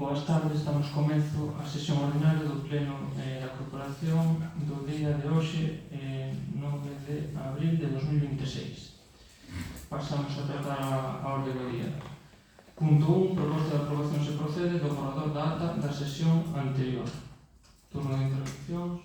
Boas tardes, damos comezo a sesión ordinaria do Pleno da Corporación do día de hoxe, 9 de abril de 2026. Pasamos a tratar a orde do día. Punto 1. Proposta de aprobación se procede do borrador da ata da sesión anterior. Turno de intervencións.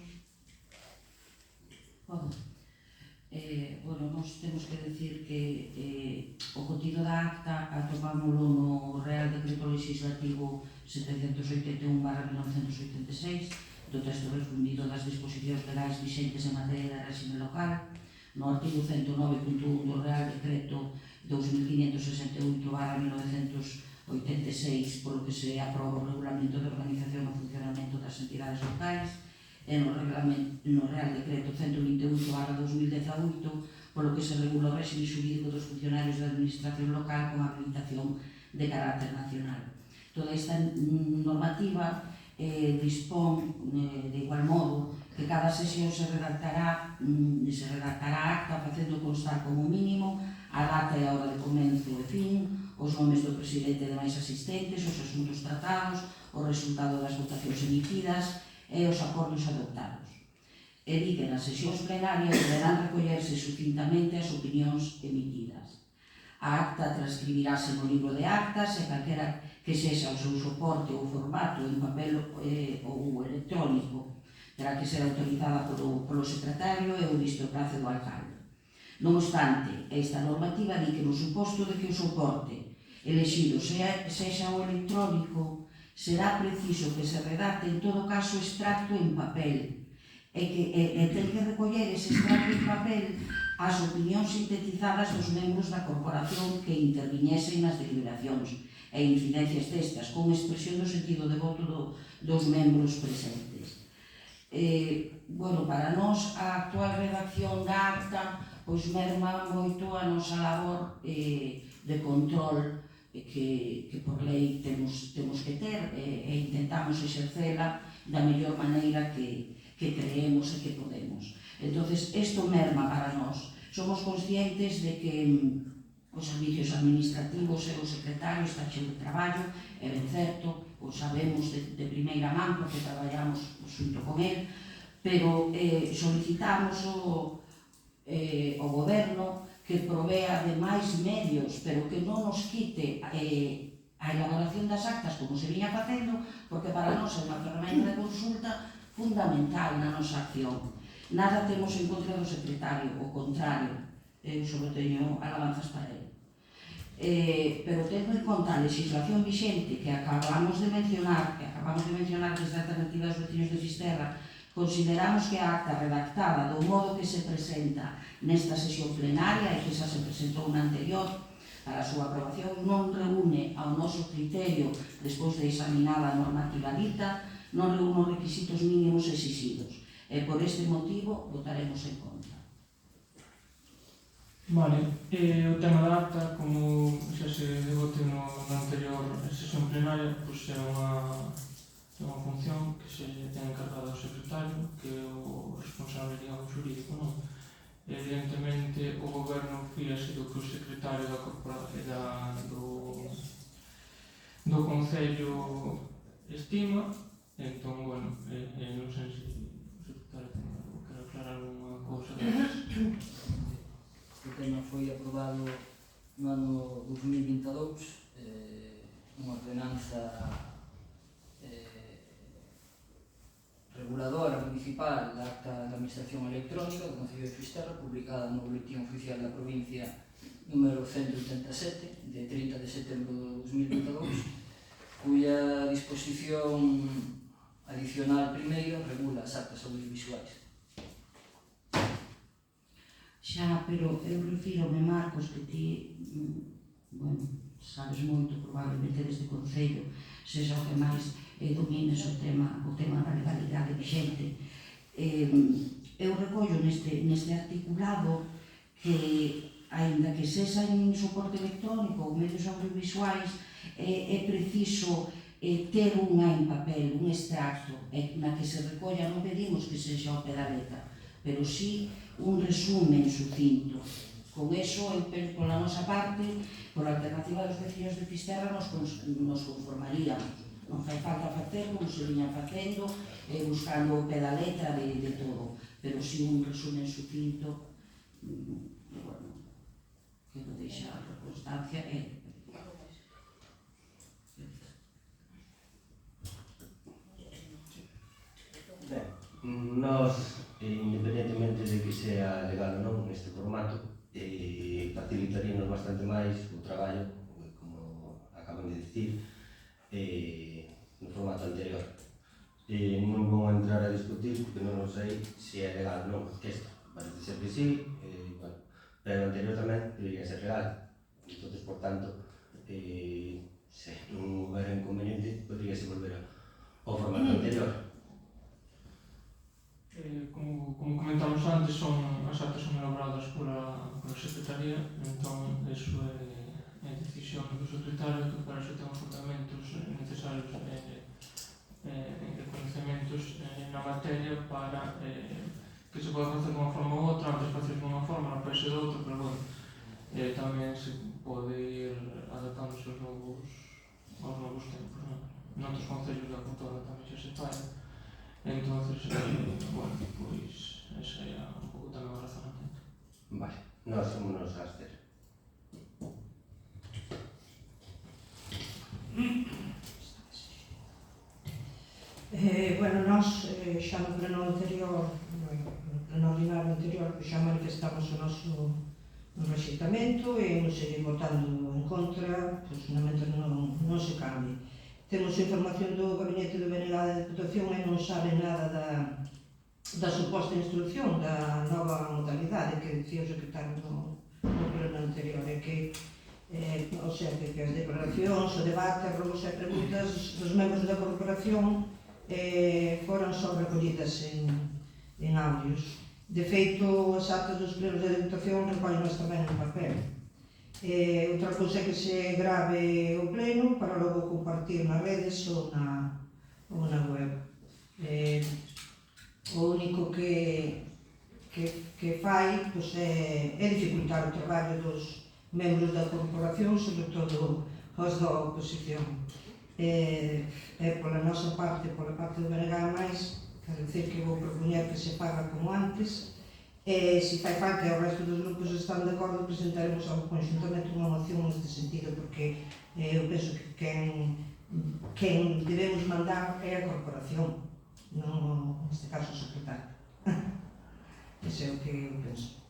Bueno, nós temos que decir que o contido da acta atopámoslo no Real Decreto Legislativo 781/1986 do texto refundido das disposicións legais vixentes en materia de réxime local, no artigo 109.1 do Real Decreto 2568/1986, polo que se aproba o Regulamento de Organización e Funcionamento das Entidades Locais, e no Real Decreto 128/2018, polo que se regula o réxime xurídico dos funcionarios da Administración Local con habilitación de carácter nacional. Toda esta normativa dispón de igual modo que cada sesión se redactará acta facendo constar como mínimo a data e a hora de comenzo e fin, os nomes do presidente e demais asistentes, os asuntos tratados, o resultado das votacións emitidas e os acordos adoptados. E di que nas sesións plenarias deberán recollerse sucintamente as opinións emitidas. A acta transcribirase no libro de actas e calquera que sexa o seu soporte ou formato en papel ou electrónico terá que ser autorizada polo secretario e o visto prazo do alcalde. Non obstante, esta normativa di que no suposto de que o soporte elexido sexa o electrónico, será preciso que se redacte en todo caso extracto en papel e ten que recoller ese extracto en papel as opinións sintetizadas dos membros da corporación que interviñesen nas deliberacións e incidencias destas, con expresión do sentido de voto dos membros presentes. Para nós, a actual redacción da acta merma moito a nosa labor de control que por lei temos que ter e intentamos exercela da mellor maneira que creemos e que podemos. Entonces, isto merma para nós. Somos conscientes de que os servicios administrativos e o secretario está cheo de traballo, é ben certo, o sabemos de primeira man porque traballamos xunto con el, pero solicitamos ao goberno que provea de máis medios, pero que non nos quite a elaboración das actas como se viña facendo, porque para nós é unha ferramenta de consulta fundamental na nosa acción. Nada temos en contra do secretario, o contrario, eu só teño alabanzas para ele. Pero tendo en conta a legislación vixente que acabamos de mencionar desde a alternativa dos veciños de Fisterra, consideramos que a acta redactada do modo que se presenta nesta sesión plenaria e que xa se presentou na anterior para a súa aprobación non reúne ao noso criterio, despois de examinada a normativa dita, non reúne os requisitos mínimos exigidos. E por este motivo votaremos en contra. Vale, o tema da acta, como xa se debatiu na anterior sesión plenaria, é unha función que se ten encargado ao secretario, que é o responsable, digamos, xurídico, non? Evidentemente, o goberno fíase do que o secretario do Concello estima, entón, non sei se o secretario quer aclarar unha cousa destas. O tema foi aprobado no ano 2022, unha ordenanza reguladora municipal da acta da Administración Electrónica do Concello de Fisterra, publicada no Boletín Oficial da Provincia número 187, de 30 de setembro de 2022, cuya disposición adicional primeira regula as actas audiovisuais. Xa, pero eu refiro-me, Marcos, que ti, sabes moito probablemente deste Concello, sexa o que máis domines o tema da legalidade vixente. Eu recollo neste articulado que, aínda que sexa en soporte electrónico ou medios audiovisuais, é preciso ter unha en papel, un extracto, na que se recolla, non pedimos que sexa ao pé da letra, pero sí un resumen sucinto. Con eso, pola nosa parte, pola alternativa dos veciños de Fisterra, nos conformaríamos. non fai falta facelo, non se viña facendo, buscando o pé da letra de todo, pero si un resumen sucinto, bueno, quero deixar a constancia e Nos, independentemente de que sea legal ou non neste formato, facilitaríanos bastante máis o traballo, como acaban de dicir, no formato anterior. Non vou entrar a discutir porque non sei se é legal ou non, que isto parece ser que sí, bueno, pero o anterior tamén debería ser legal. Entón, por tanto, se non houbera inconveniente, poderíase volver ao formato anterior. Como comentamos antes, as actas son elaboradas pola Secretaría, entón, eso é decisión do secretario que para iso ten os fundamentos necesarios de coñecementos na materia para que se poda facer de unha forma ou outra, antes facer de unha forma, non pode ser de outra, pero bueno, tamén se pode ir adaptándose aos novos tempos, non? Noutros concellos da cultura tamén xa se fai. Entonces, bueno, pois esa é un pouco tamén o razonamento. Vale, nós somos nos a hacer. Bueno, nós xa no pleno anterior, no pleno ordinario anterior, xa manifestamos o noso rexeitamento e nos seguir votando en contra, pois mentre non se cambie. Temos información do Gabinete do BNG da Deputación e non sabe nada da suposta instrucción da nova modalidade que dicía o secretario no pleno anterior, e que o sea, que as declaracións, o debate, as robos e preguntas dos membros da corporación foran só recollidas en audios. De feito, as actas dos plenos da Deputación recollenas tamén en papel. Outra cousa é que se grave o pleno para logo compartir nas redes ou na web. O único que fai pois, é dificultar o traballo dos membros da corporación, sobre todo os da oposición. Pola nosa parte, pola parte do BNG máis, quero dicir que vou propoñer que se faga como antes. Se fai falta e o resto dos grupos están de acordo, presentaremos algo conjuntamente unha moción neste sentido, porque eu penso que quen debemos mandar é a corporación, non, neste caso, o secretario. Ese é o que eu penso.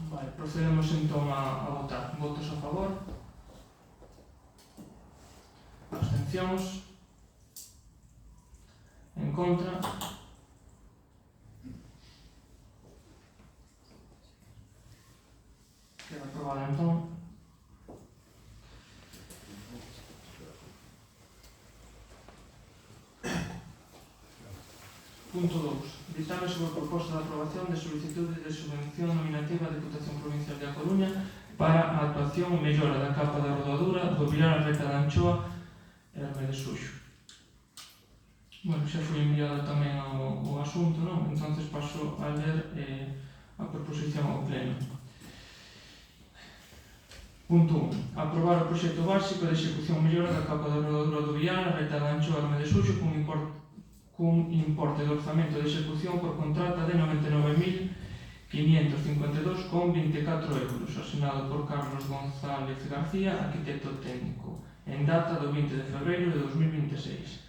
Vale, procedemos entón a votar. Votos a favor? Abstencións? En contra? Queda aprobada entón. Punto 2. Ditame sobre a proposta de aprobación de solicitude de subvención nominativa da Deputación Provincial de A Coruña para a actuación e mellora da capa da rodadura do Vilar a Reca da Anchoa e Arme de Suxo. Bueno, xa foi enviado tamén o asunto, non? Entonces paso a ler a proposición ao pleno. Punto 1. Aprobar o proxecto básico de execución mellora da capa da rodadura do Vilar a Reca da Anchoa e Arme de Suxo cun importe de orzamento de execución por contrata de 99.552,24 euros, asinado por Carlos González García, arquitecto técnico, en data do 20 de febreiro de 2026.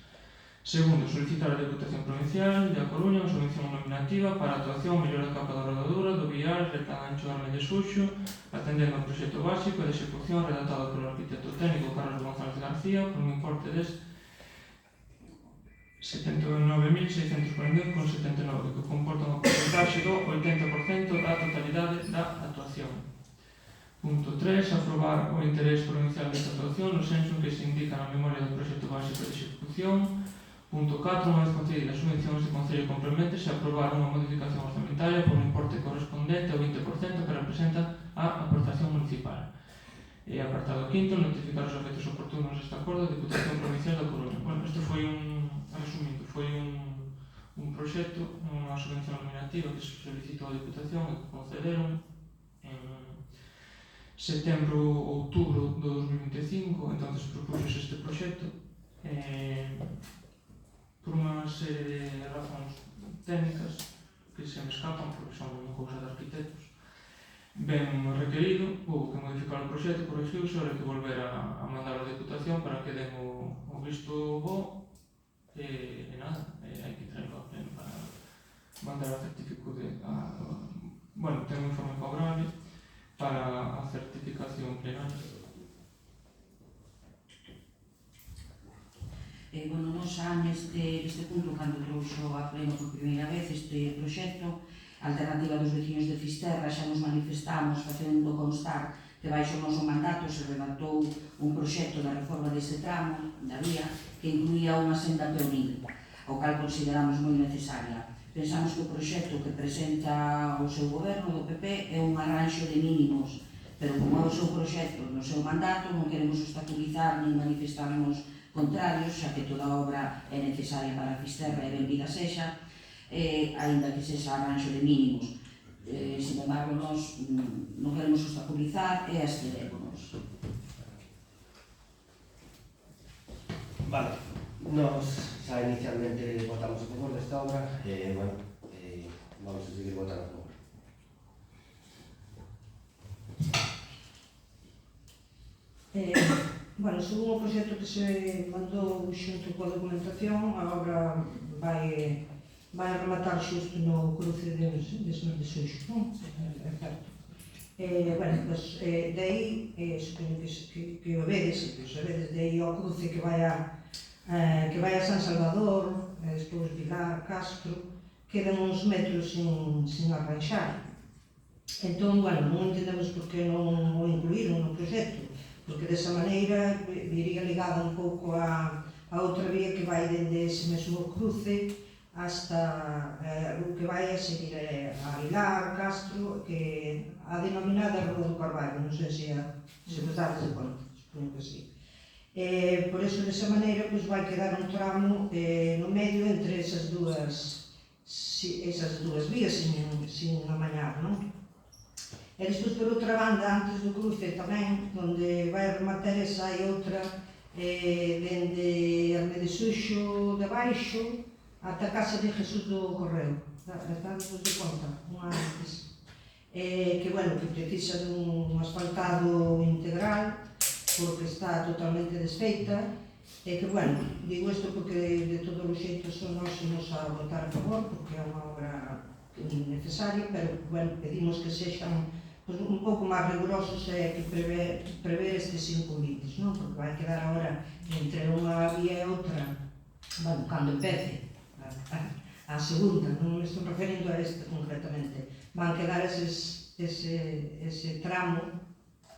Segundo, solicitar a Deputación Provincial de A Coruña unha subvención nominativa para a actuación mellora da capa da rodadura do Vilar Reca da Anchoa Arme de Suxo, atendendo ao proxecto básico de execución redactado polo arquitecto técnico Carlos González García por un importe de 79.642,79, que comporta unha porcentaxe do 80% da totalidade da actuación. Punto 3. Aprobar o interés provincial desta actuación no senso en que se indica na memoria do proxecto básico de execución. Punto 4. Unha vez concedida a subvención, este Concello comprométese a aprobar unha modificación orzamental por un importe correspondente ao 20% que representa a aportación municipal. E apartado 5. Notificar os efectos oportunos deste acordo da Deputación Provincial da Coruña. Bueno, isto foi resumindo, foi un proxecto, unha subvención nominativa que se solicitou a Deputación e que concederon. setembro ou outubro do 2025, entonces propuxos este proxecto por unha serie de razóns técnicas que se me escapan porque son unha cousa de arquitectos. Ben requerido, houve que modificar o proxecto, corregiuse, ahora hai que volver a mandar a Deputación para que den o visto bo e nada, hai que traerlo a pleno para mandar a certificación bueno, ten un informe favorable para a certificación plenaria. Bueno, nos xa neste punto, cando trouxo a pleno por primeira vez este proxecto, a alternativa dos veciños de Fisterra, xa nos manifestamos facendo constar que baixo o noso mandato se redactou un proxecto de reforma deste tramo da vía que incluía unha senda peonil, ao cal consideramos moi necesaria. Pensamos que o proxecto que presenta o seu goberno do PP é un arranxo de mínimos, pero como é o seu proxecto no seu mandato, non queremos obstaculizar nin manifestarnos contrarios, xa que toda obra é necesaria para a Fisterra e benvida sexa, aínda que sexa arranxo de mínimos. Sin embargo, nós non queremos obstaculizar e absterémonos. Vale, nos xa inicialmente votamos a favor desta obra e, bueno, vamos a seguir votando a favor. Bueno, según o proxecto que se mandou xunto coa documentación, a obra vai rematar xusto no cruce de Suxo, non? É certo. Bueno, pues, de aí, supoño que o vedes, de aí ao cruce que vai a San Salvador, despois Vilar, Castro, quedan uns metros sin arranxar. Entón, bueno, non entendemos por que non o incluíron no proxecto, porque desa maneira viría ligada un pouco a outra vía que vai dende ese mesmo cruce hasta o que vai a seguir a Vilar, Castro, que a denominada Rua do Carballo, non sei se vos dades de conta, supoño que sí. Por iso, desa maneira, vai quedar un tramo no medio entre esas dúas vías sin amañar, non? E despois, por outra banda, antes do cruce tamén, onde vai rematar esa e outra, dende Arme de Suxo de baixo ata a casa de Jesús do Correo. Estamos de conta, unha antes. Que, bueno, que precisa dun asfaltado integral, porque está totalmente desfeita, e que, bueno, digo isto porque de todos os xeitos nós imos a votar a favor, porque é unha obra necesaria, pero, bueno, pedimos que sexan un pouco máis rigurosos e que prever estes 5 litros, non? Porque vai quedar agora entre unha vía e outra, bueno, cando empece a segunda, non me estou referindo a esta concretamente, van quedar ese tramo,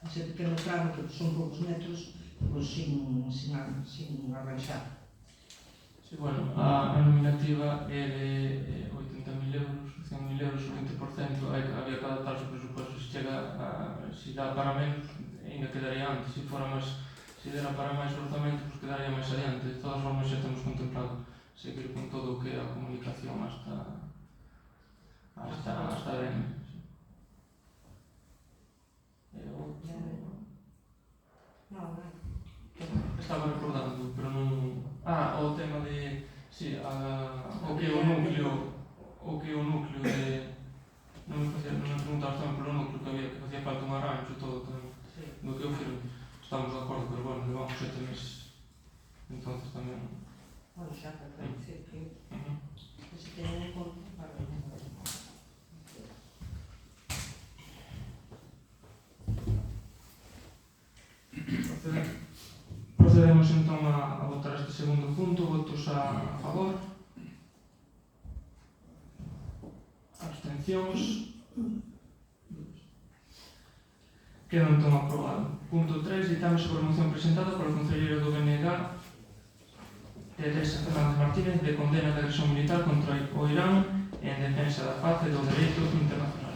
ese pequeno tramo que son poucos metros, pois sin arranxar. Sí, bueno, a nominativa é de 80.000 euros, 100.000 euros, o 20%, había que adaptarse o presupuesto, se dá para menos, ainda quedaría antes, se dera para máis orzamento, pues quedaría máis adiante. De todas formas, xa temos contemplado seguir con todo o que é a comunicación hasta ben. Estaba recordando, pero non... o tema de... Sí, o que é o núcleo de... Non me preguntabas tamén polo núcleo que facía falta un arranxo e todo tamén. Do que eu firme. Estamos de acordo, pero bueno, levamos 7 meses. Entonces tamén... Bueno, xa, para dicir que se teñen en conta para... Procedemos entón a votar este segundo punto. Votos a favor. Abstencións. Queda entón aprobado. Punto 3. Ditame sobre a moción presentada polo concelleiro do BNG, Teresa Fernández Martínez, de condena de agresión militar contra o Irán en defensa da paz e do dereito internacional.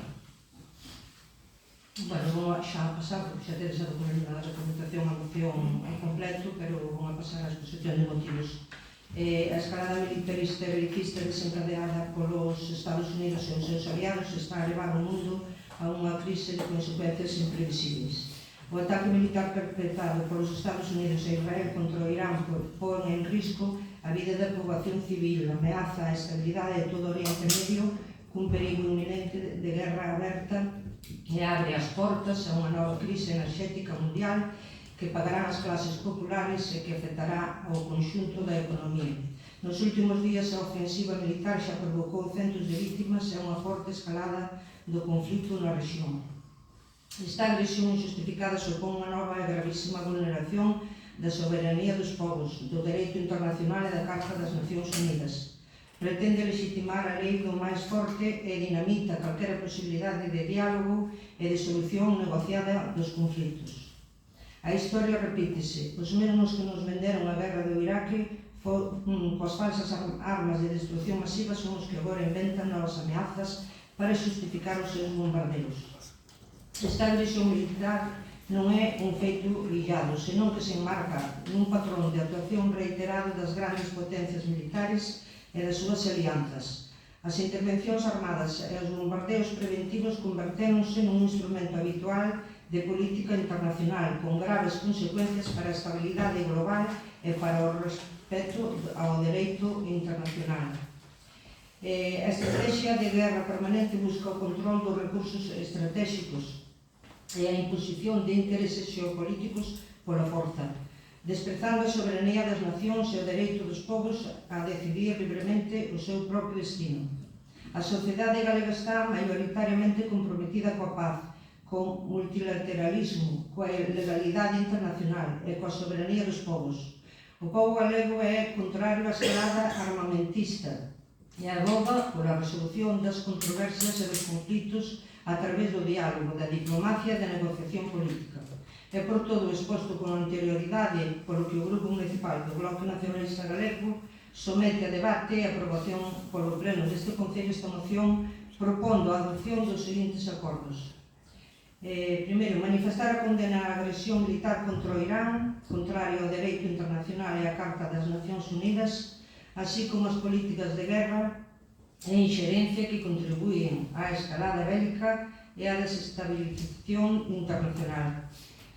Bueno, vou xa pasar, porque xa tedes a documentación a moción en completo, pero vou a pasar a exposición de motivos. A escalada militarista e belicista desencadeada polos Estados Unidos e os seus aliados está a levar o mundo a unha crise de consecuencias imprevisibles. O ataque militar perpetrado polos Estados Unidos e Israel contra o Irán pon en risco a vida da poboación civil, ameaza a estabilidade de todo o Oriente Medio cun perigo inminente de guerra aberta e abre as portas a unha nova crise enerxética mundial que pagarán as clases populares e que afectará ao conxunto da economía. Nos últimos días a ofensiva militar xa provocou centos de vítimas e unha forte escalada do conflito na rexión. Esta agresión injustificada supón unha nova e gravísima vulneración da soberanía dos povos, do dereito internacional e da Carta das Nacións Unidas. Pretende legitimar a lei do máis forte e dinamita calquera posibilidade de diálogo e de solución negociada dos conflitos. A historia repítese. Os mesmos que nos venderon a guerra do Iraque coas falsas armas de destrucción masiva son os que agora inventan novas ameazas para justificar os seus bombardeos. Esta agresión militar non é un feito illado, senón que se enmarca nun patrón de actuación reiterado das grandes potencias militares e das súas alianzas. As intervencións armadas e os bombardeos preventivos convertéronse nun instrumento habitual de política internacional con graves consecuencias para a estabilidade global e para o respeto ao dereito internacional. A estrategia de guerra permanente busca o control dos recursos estratégicos e a imposición de intereses xeopolíticos pola forza, desprezando a soberanía das nacións e o dereito dos povos a decidir libremente o seu propio destino. A sociedade galega está maioritariamente comprometida coa paz, co multilateralismo, coa legalidade internacional e coa soberanía dos povos. O povo galego é contrario á escalada armamentista e aboga pola resolución das controversias e dos conflitos a través do diálogo, da diplomacia e da negociación política. É por todo exposto con anterioridade polo que o Grupo Municipal do Bloque Nacionalista Galego somete a debate e aprobación polo Pleno deste Concello esta moción propondo a adopción dos seguintes acordos. Primeiro, manifestar a condena á agresión militar contra o Irán, contrario ao dereito internacional e á Carta das Nacións Unidas, así como as políticas de guerra e inxerencia que contribuyen á escalada bélica e á desestabilización internacional.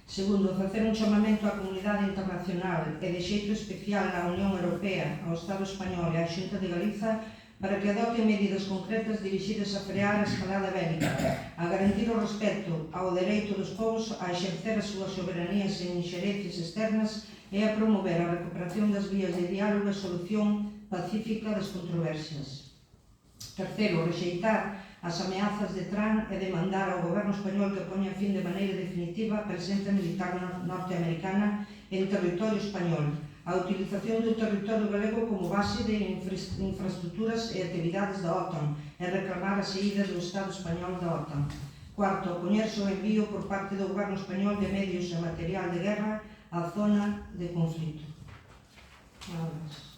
Segundo, facer un chamamento á comunidade internacional e de xeito especial á Unión Europea, ao Estado Español e á Xunta de Galiza para que adoten medidas concretas dirixidas a frear a escalada bélica, a garantir o respeto ao dereito dos povos a exercer as súas soberanías sen inxerencias externas e a promover a recuperación das vías de diálogo e solución pacífica das controversias. Terceiro, rexeitar as ameazas de Trump e demandar ao goberno español que poña fin de maneira definitiva a presenza militar norteamericana en territorio español, a utilización do territorio galego como base de infraestructuras e actividades da OTAN e reclamar a saída do Estado español da OTAN. Cuarto, opoñerse ao envío por parte do goberno español de medios e material de guerra á zona de conflito. Nada máis.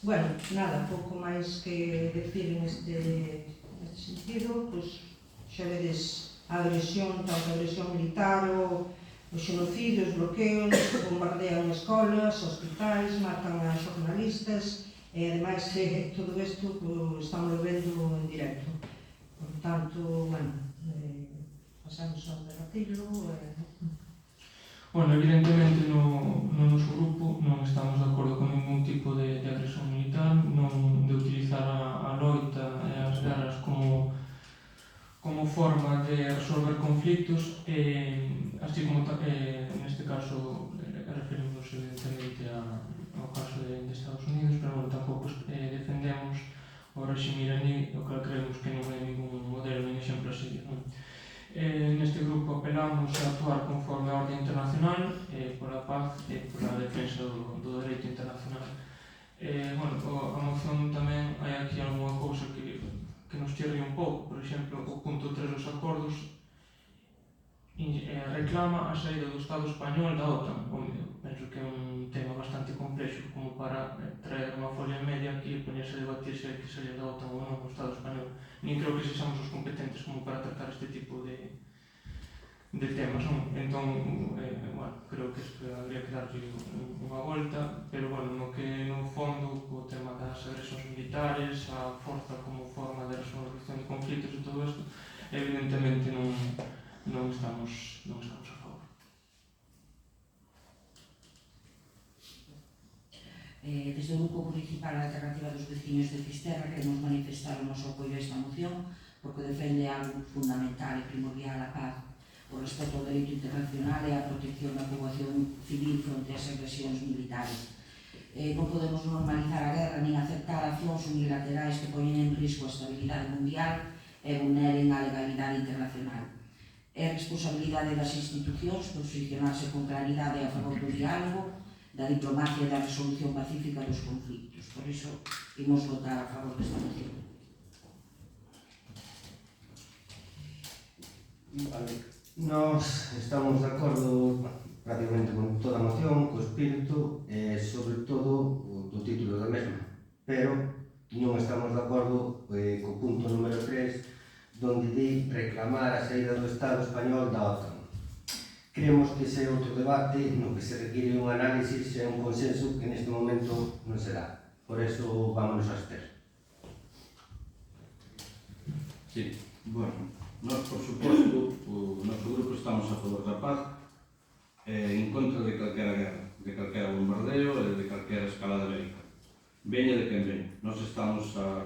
Bueno, nada, pouco máis que decir neste sentido, pois xa vedes a agresión, tanto a agresión militar, o xenocidio, os bloqueos, bombardean escolas, hospitais, matan a xornalistas, e ademais todo isto estamos vendo en directo. Por tanto, bueno, pasamos ao debatilo. Bueno, evidentemente no noso grupo non estamos de acordo con ningún tipo de agresión militar, non de utilizar a loita e as guerras como forma de resolver conflitos, así como neste caso referimos evidentemente ao caso de Estados Unidos, pero bueno, tampouco defendemos o réxime iraní, o que creemos que non é ningún modelo nin exemplo a seguir, non? Neste grupo apelamos a actuar conforme a orde internacional, pola paz e pola defensa do dereito internacional. Bueno, a moción tamén hai aquí algunha cousa que nos chirría un pouco. Por exemplo, o punto 3 dos acordos reclama a saída do Estado español da OTAN. Penso que é un tema bastante complexo como para traer unha folla media aquí e poñerse a debatir se hai que salir da OTAN ou non o Estado español. Nin creo que sexamos os competentes como para tratar este tipo de temas, non? Entón, bueno, creo que isto habría que darlle unha volta, pero bueno, no que no fondo o tema das agresións militares, a forza como forma de resolución de conflitos e todo isto, evidentemente non estamos a favor. Desde o Grupo Municipal a Alternativa dos Veciños de Fisterra queremos manifestar o noso apoio a esta moción porque defende algo fundamental e primordial, a paz, o respeto ao dereito internacional e a protección da poboación civil fronte ás agresións militares. Non podemos normalizar a guerra nin aceptar accións unilaterais que poñen en risco a estabilidade mundial e vulneren a legalidade internacional. É responsabilidade das institucións posicionarse con claridade a favor do diálogo, da diplomacia e da resolución pacífica dos conflitos. Por iso, imos votar a favor desta moción. Vale. Nós estamos de acordo prácticamente con toda a moción, co espírito e sobre todo do título da mesma, pero non estamos de acordo co punto número 3 donde di reclamar a saída do Estado español da OTAN. Creemos que ese é outro debate no que se require un análisis e un consenso que neste momento non se dá. Por eso vámonos a abster. Sí, bueno, nós, por suposto, o noso grupo estamos a favor da paz en contra de calquera guerra, de calquera bombardeo e de calquera escalada bélica. Veña de quen ven. Nós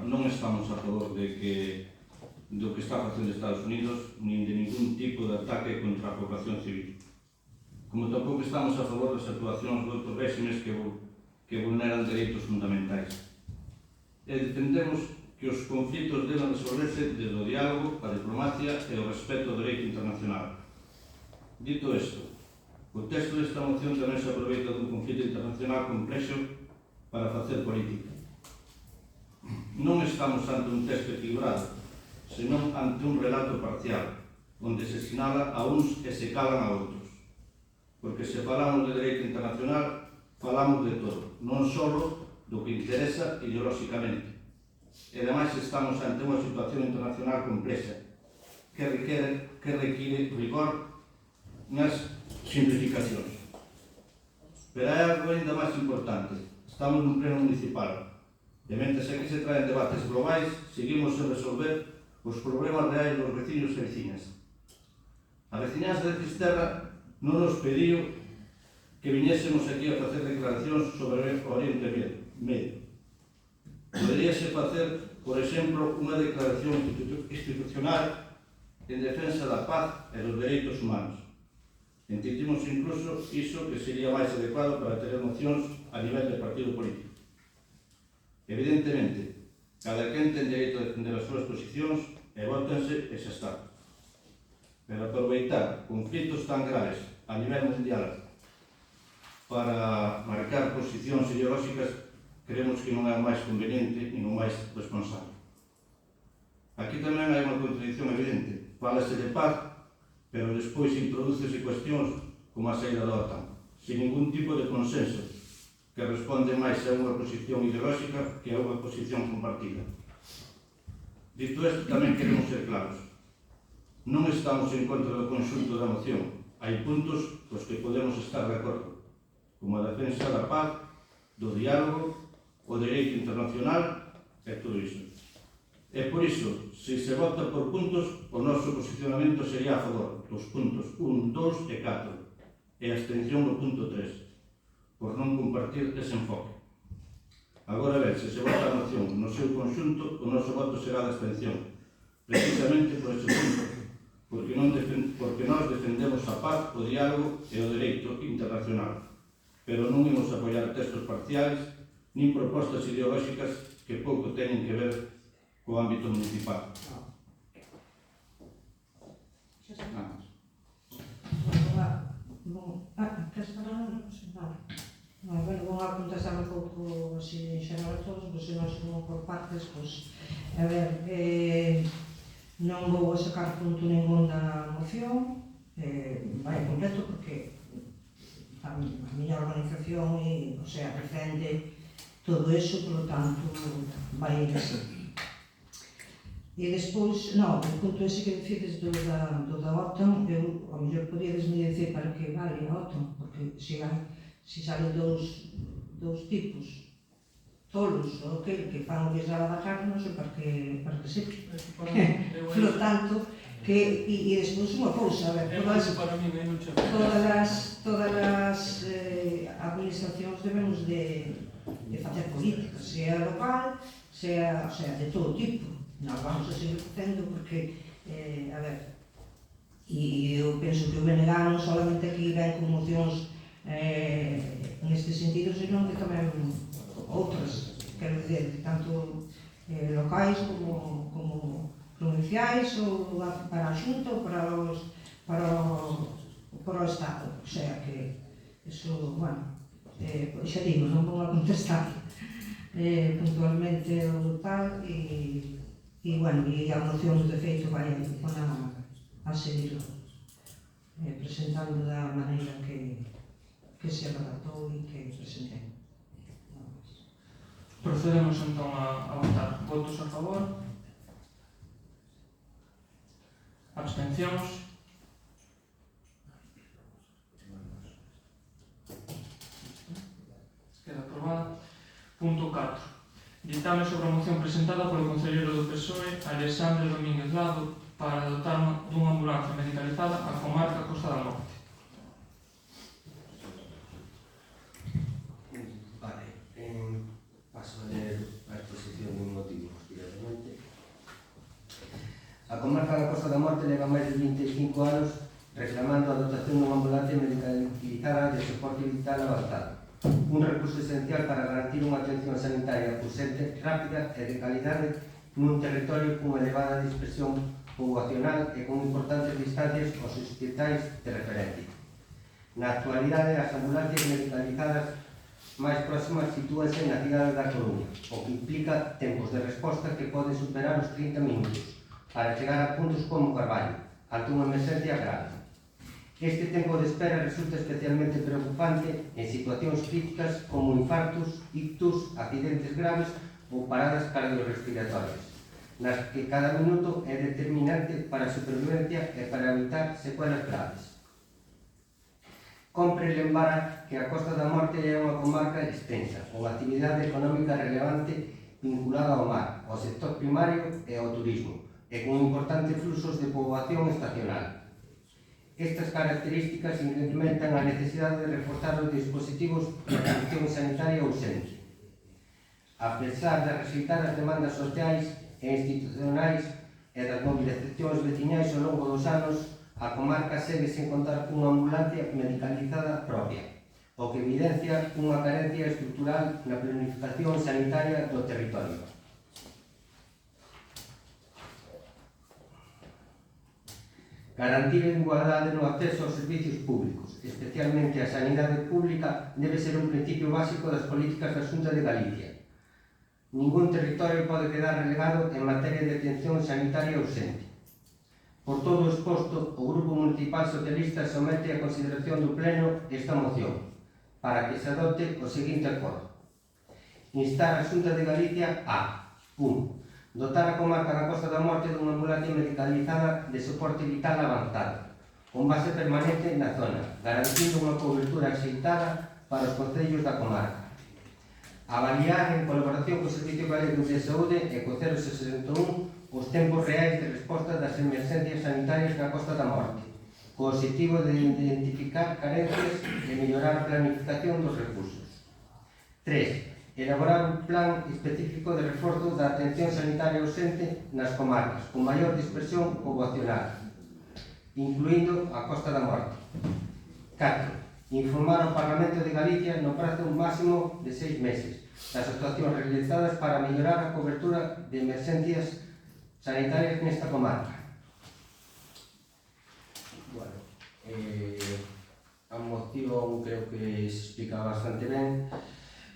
non estamos a favor do que está facendo Estados Unidos, nin de ningún tipo de ataque contra a población civil. Como tampouco estamos a favor das actuacións de outros réximes que vulneran dereitos fundamentais. E defendemos que os conflitos deban resolverse desde o diálogo, a diplomacia e o respeto ao dereito internacional. Dito isto, o texto desta moción tamén se aproveita dun conflito internacional complexo para facer política. Non estamos ante un texto equilibrado, senón ante un relato parcial, onde se sinala a uns e se calan a outros. Porque se falamos de dereito internacional, falamos de todo, non só do que interesa ideolóxicamente. E ademais estamos ante unha situación internacional complexa, que require rigor nas simplificacións. Pero hai algo ainda máis importante. Estamos nun pleno municipal, e mentres aquí se traen debates globais, seguimos sen resolver os problemas reais dos veciños e veciñas. A veciñanza de Fisterra non nos pediu que viñésemos aquí a facer declaracións sobre o Oriente Medio. Poderíase facer, por exemplo, unha declaración institucional en defensa da paz e dos dereitos humanos. Entendimos incluso iso que sería máis adecuado para ter mocións a nivel de partido político. Evidentemente, cada quen ten dereito a defender as súas posicións e vótense e xa está. Pero aproveitar conflitos tan graves a nivel mundial para marcar posicións ideolóxicas creemos que non é o máis conveniente e non máis responsable. Aquí tamén hai unha contradicción evidente. Fálase de paz, pero despois introdúcese cuestións como a saída da OTAN, sin ningún tipo de consenso, que responde máis a unha posición ideolóxica que a unha posición compartida. Dito isto, tamén queremos ser claros. Non estamos en contra do conxunto da moción. Hai puntos cos que podemos estar de acordo, como a defensa da paz, do diálogo, o dereito internacional e todo iso. E por iso, se se vota por puntos, o noso posicionamento sería a favor dos puntos 1, 2 e 4 e a abstención no punto 3, por non compartir ese enfoque. Agora ben, se se vota a moción no seu conxunto, o noso voto será de abstención, precisamente por ese punto, porque nós defendemos a paz, o diálogo e o dereito internacional, pero non imos apoiar textos parciales nin propostas ideolóxicas que pouco teñen que ver co ámbito municipal. Vou a contestar un pouco así en xeral a todos, pois se non son por partes, pois, a ver, non vou sacar punto ningún da moción, vai completo porque a miña organización e, o sea, defende todo eso, por lo tanto, vai en ese. E despois, non, o punto ese que decides do da OTAN, eu, ao mellor podíadesme dicir para que vale a OTAN, porque se salen dous tipos tolos, ou que fan o que xa da carne, non sei para que se. Por tanto, que, e despois unha cousa, a ver, todas as administracións debemos de facer política, sea local, sea de todo tipo. Nós vamos a seguir facendo porque, a ver, e eu penso que o BNG non solamente aquí ven con mocións neste sentido, senón que tamén outras, quero dizer, tanto locais como provinciais, ou para a Xunta ou para o Estado. O sea que, eso, bueno, xa digo, non vou a contestar puntualmente o tal, e bueno, e a moción de feito vai a seguir presentando da maneira que se redactou e que presentei. Procedemos entón a votar. Votos a favor? Abstencións? Queda aprobada. Punto 4. Ditame sobre a moción presentada polo concelleiro do PSOE, Alexandre Domínguez Lado, para dotar dunha ambulancia medicalizada á comarca Costa da Morte. Vale, paso a ler a exposición de motivos directamente. A comarca da Costa da Morte leva máis de 25 anos reclamando a dotación dunha ambulancia medicalizada de soporte vital avanzado. Un recurso esencial para garantir unha atención sanitaria urgente, rápida e de calidade nun territorio cunha elevada dispersión poboacional e con importantes distancias aos hospitais de referencia. Na actualidade, as ambulancias medicalizadas máis próximas sitúanse na cidade da Coruña, o que implica tempos de resposta que poden superar os 30 minutos para chegar a puntos como Carballo, ante unha emerxencia grave. Este tempo de espera resulta especialmente preocupante en situacións críticas como infartos, ictus, accidentes graves ou paradas cardiorrespiratorias, nas que cada minuto é determinante para a supervivencia e para evitar secuelas graves. Compre lembrar que a Costa da Morte é unha comarca extensa, con actividade económica relevante vinculada ao mar, ao sector primario e ao turismo, e con importantes fluxos de poboación estacional. Estas características incrementan a necesidade de reforzar os dispositivos de atención sanitaria urgente. A pesar de rexeitar as demandas sociais e institucionais e das movilizacións veciñais ao longo dos anos, a comarca segue sen contar cunha ambulancia medicalizada propia, o que evidencia unha carencia estrutural na planificación sanitaria do territorio. Garantir a igualdade no acceso aos servicios públicos, especialmente a sanidade pública, debe ser un principio básico das políticas da Xunta de Galicia. Ningún territorio pode quedar relegado en materia de atención sanitaria urgente. Por todo o exposto, o Grupo Municipal Socialista somete a consideración do Pleno esta moción, para que se adopte o seguinte acordo. Instar a Xunta de Galicia a 1. Dotar a comarca da Costa da Morte dunha ambulancia medicalizada de soporte vital avanzado, con base permanente na zona, garantindo unha cobertura axeitada para os concellos da comarca. Avaliar en colaboración co Servicio Galego de Saúde e co 061 os tempos reais de resposta das emerxencias sanitarias na Costa da Morte, co objetivo de identificar carencias e mellorar a planificación dos recursos. 3. Elaborar un plan específico de reforzo da atención sanitaria urgente nas comarcas con maior dispersión poboacional, incluindo a Costa da Morte. 4. Informar ao Parlamento de Galicia no prazo máximo de 6 meses das actuacións realizadas para mellorar a cobertura de emerxencias sanitarias nesta comarca. Bueno, a moción creo que se explica bastante ben.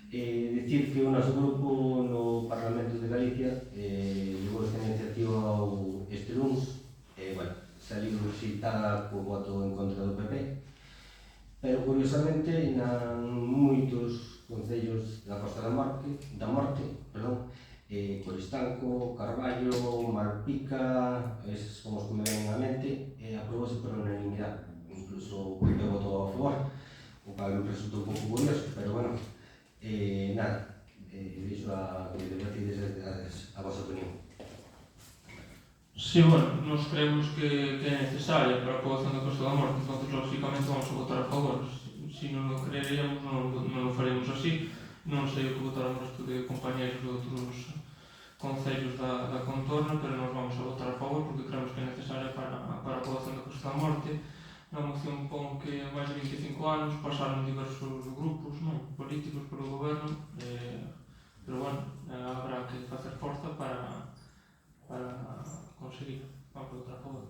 Dicir que o noso grupo no Parlamento de Galicia levou esta iniciativa ao este lunes, bueno, saliu rexeitada co voto en contra do PP, pero curiosamente moitos concellos da Costa da Morte Coristanco, Carballo, Malpica, eses como os que me ven na mente, aprobouse por unanimidade. Incluso o PP votou a favor, o cual me resulta un pouco curioso, pero bueno, nada, deixo a que debatides a vosa opinión. Sí, bueno, nos creemos que é necesaria para a aprobación da Costa da Morte, entonces lógicamente vamos a votar a favor. Se non o creeríamos, non o faremos así. Non sei o que votaron o resto de compañeros de outros concellos da contorna, pero nos vamos a votar a favor porque creemos que é necesaria para a aprobación da Costa da Morte. Na moción pon que máis de 25 anos pasaron diversos grupos políticos polo goberno, pero bueno, habrá que facer forza para conseguir. Vamos a votar a favor.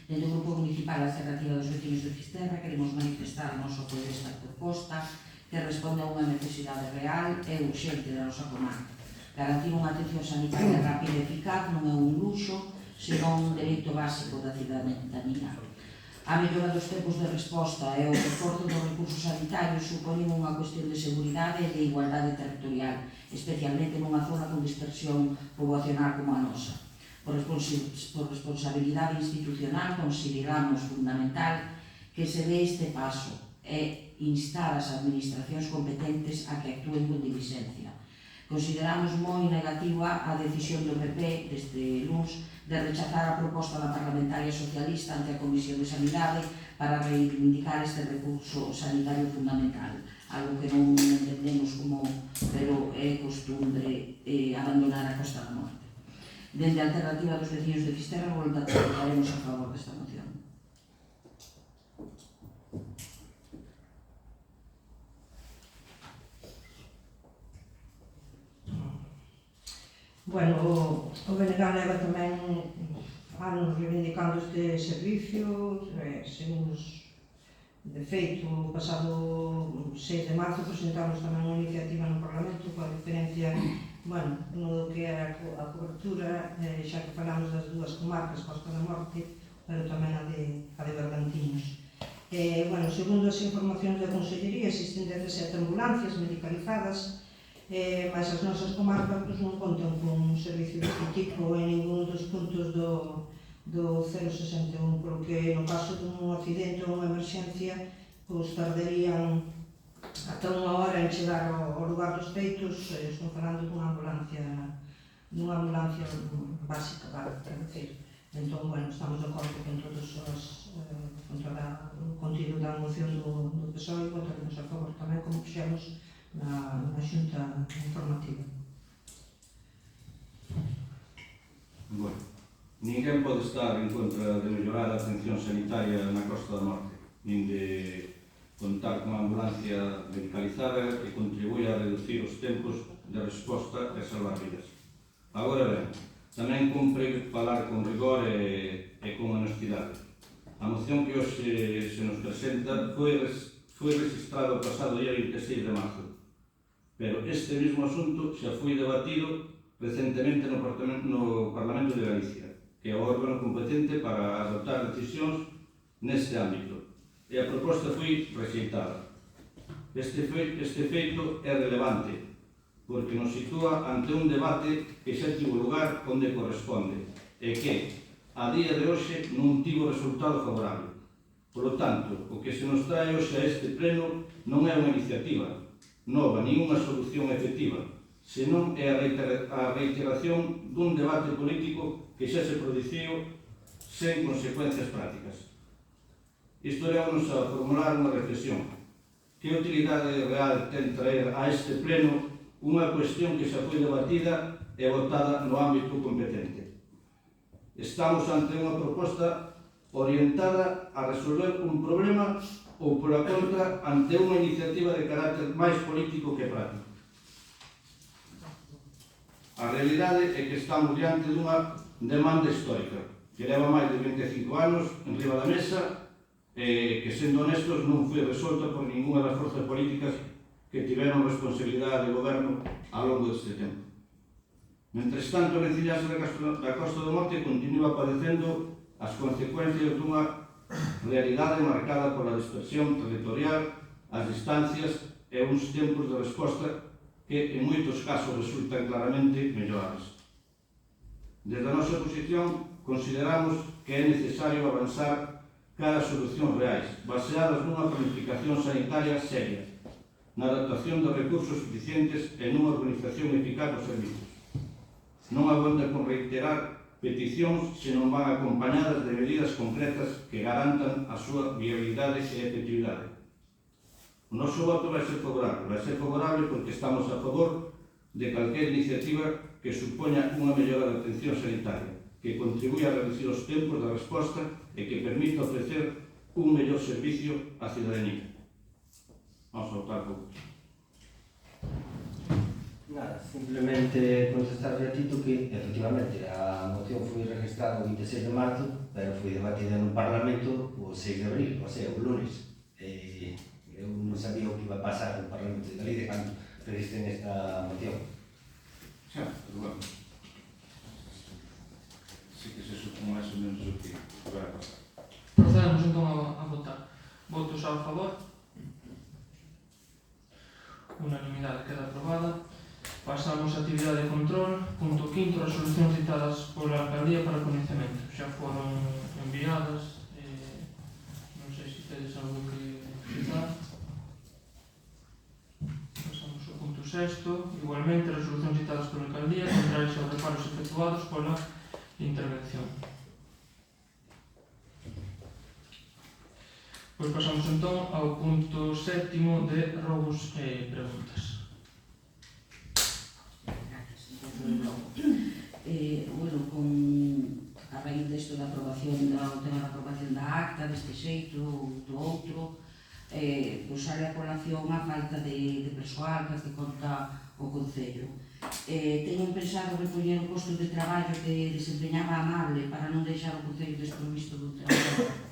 Dentro do Grupo Municipal Alternativa dos Vecinos de Fisterra queremos manifestar o noso apoio a esta proposta que responde a unha necesidade real e urxente da nosa comarca. Garantir unha atención sanitaria rápida e eficaz non é un luxo, senón un dereito básico da cidadanía. A mellora dos tempos de resposta e o reforzo dos recursos sanitarios supoñen unha cuestión de seguridade e de igualdade territorial, especialmente nunha zona con dispersión poboacional como a nosa. Por responsabilidade institucional consideramos fundamental que se dé este paso e instar as administracións competentes a que actúen con diligencia. Consideramos moi negativa a decisión do PP deste luns de rechazar a proposta da parlamentaria socialista ante a Comisión de Sanidade para reivindicar este recurso sanitario fundamental, algo que non entendemos como, pero é costumbre abandonar a Costa da Morte. Dende a Alternativa dos Vecinos de Fisterra votaremos a favor desta moción. Bueno, o BNG leva tamén anos reivindicando este servicio, de feito, o pasado 6 de marzo presentamos tamén unha iniciativa no Parlamento coa diferencia, bueno, no que era a cobertura, xa que falamos das dúas comarcas, Costa da Morte, pero tamén a de Bergantiños. Bueno, segundo as informacións da Consellería, existen 17 ambulancias medicalizadas, mas as nosas comarcas non contan con un servicio deste tipo en ningún dos puntos do 061, polo que no caso dun accidente ou unha emerxencia tardarían ata unha hora en chegar ao lugar dos feitos. Estou falando dunha ambulancia básica, para decir. Entón, bueno, estamos de acordo con todos o contido da moción do PSOE e votaremos a favor tamén, como fixemos na xunta informativa. Bueno, ninguén pode estar en contra de mellorar a atención sanitaria na Costa da Morte, nin de contar con ambulancia medicalizada que contribuya a reducir os tempos de resposta e salvar vidas. Agora ben, tamén cumpre falar con rigor e con honestidade. A moción que hoxe se nos presenta foi registrada o pasado día 26 de marzo, pero este mismo asunto xa foi debatido recentemente no Parlamento de Galicia, que é o órgano competente para adoptar decisións neste ámbito, e a proposta foi rexeitada. Este feito é relevante, porque nos sitúa ante un debate que xa tivo lugar onde corresponde, e que, a día de hoxe, non tivo resultado favorable. Por lo tanto, o que se nos trae hoxe a este pleno non é unha iniciativa nova, nin unha solución efectiva, senón é a reiteración dun debate político que xa se produciu sen consecuencias prácticas. Isto levámonos a formular unha reflexión. Que utilidade real ten traer a este pleno unha cuestión que xa foi debatida e votada no ámbito competente? Estamos ante unha proposta orientada a resolver un problema ou, pola contra, ante unha iniciativa de carácter máis político que práctico. A realidade é que estamos diante dunha demanda histórica que leva máis de 25 anos en riba da mesa e que, sendo honestos, non foi resolta por ninguna das forzas políticas que tiveron responsabilidade de goberno ao longo deste tempo. Mentres tanto, a veciñanza da Costa da Morte continúa padecendo as consecuencias dunha realidade marcada pola dispersión territorial, a as distancias e uns tempos de resposta que en moitos casos resultan claramente mellorables. Desde a nosa posición, consideramos que é necesario avanzar cara a solucións reais, baseadas nunha planificación sanitaria seria, na adaptación de recursos suficientes e nunha organización eficaz dos servizos. Non aguanta con reiterar peticións se non van acompañadas de medidas concretas que garantan a súa viabilidade e efectividade. O noso voto vai ser favorable porque estamos a favor de calquer iniciativa que supoña unha mellora da atención sanitaria, que contribuya a reducir os tempos de resposta e que permita ofrecer un mellor servicio á cidadanía. Vamos a votar por voto. Nada, simplemente contestarle a Tito que, efectivamente, a moción foi registrada o 26 de marzo, pero foi debatida no Parlamento o 6 de abril, o sea, o lunes. Eu non sabía o que iba a pasar no Parlamento de Galicia cando registren esta moción. Xa, pero bueno. Sí que se supón máis ou menos o que vai a pasar. Procedemos entón a votar. Votos a favor. Unanimidade, queda aprobada. Pasamos a actividade de control. Punto 5. Resolucións citadas pola alcaldía para coñecemento. Xa foron enviadas. Non sei se tedes algo que citar. Pasamos ao punto 6. Igualmente, resolucións citadas pola alcaldía contrarias aos reparos efectuados pola intervención. Pois pasamos entón ao punto 7 de robos e preguntas. Bueno, a raíz desto da aprobación do tema da aprobación da acta deste xeito ou do outro, pois sale a colación a falta de persoal que conta o Concello. Teñen pensado recoller o posto de traballo que desempeñaba Amable para non deixar o Concello desprovisto do traballo.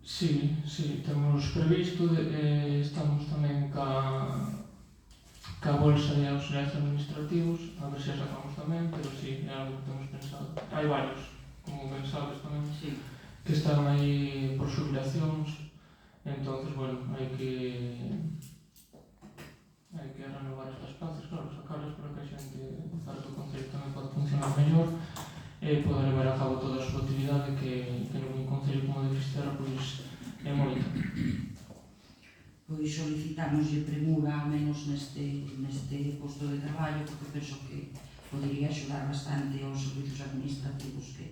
Sí, temos previsto, estamos tamén ca bolsa de auxiliares administrativos, a ver se a sacamos tamén, pero sí, é algo que temos pensado. Hai varios, como ben sabes tamén, Sí. que están aí por xubilacións, entonces, bueno, hai que renovar estas plazas, claro, sacarlas para que a xente, para que o Concello tamén pode funcionar mellor e poda levar a cabo toda a súa actividade que nun Concello como de Fisterra pois é moita. Pois solicitámoslle premura ao menos neste posto de traballo porque penso que podería axudar bastante aos servizos administrativos que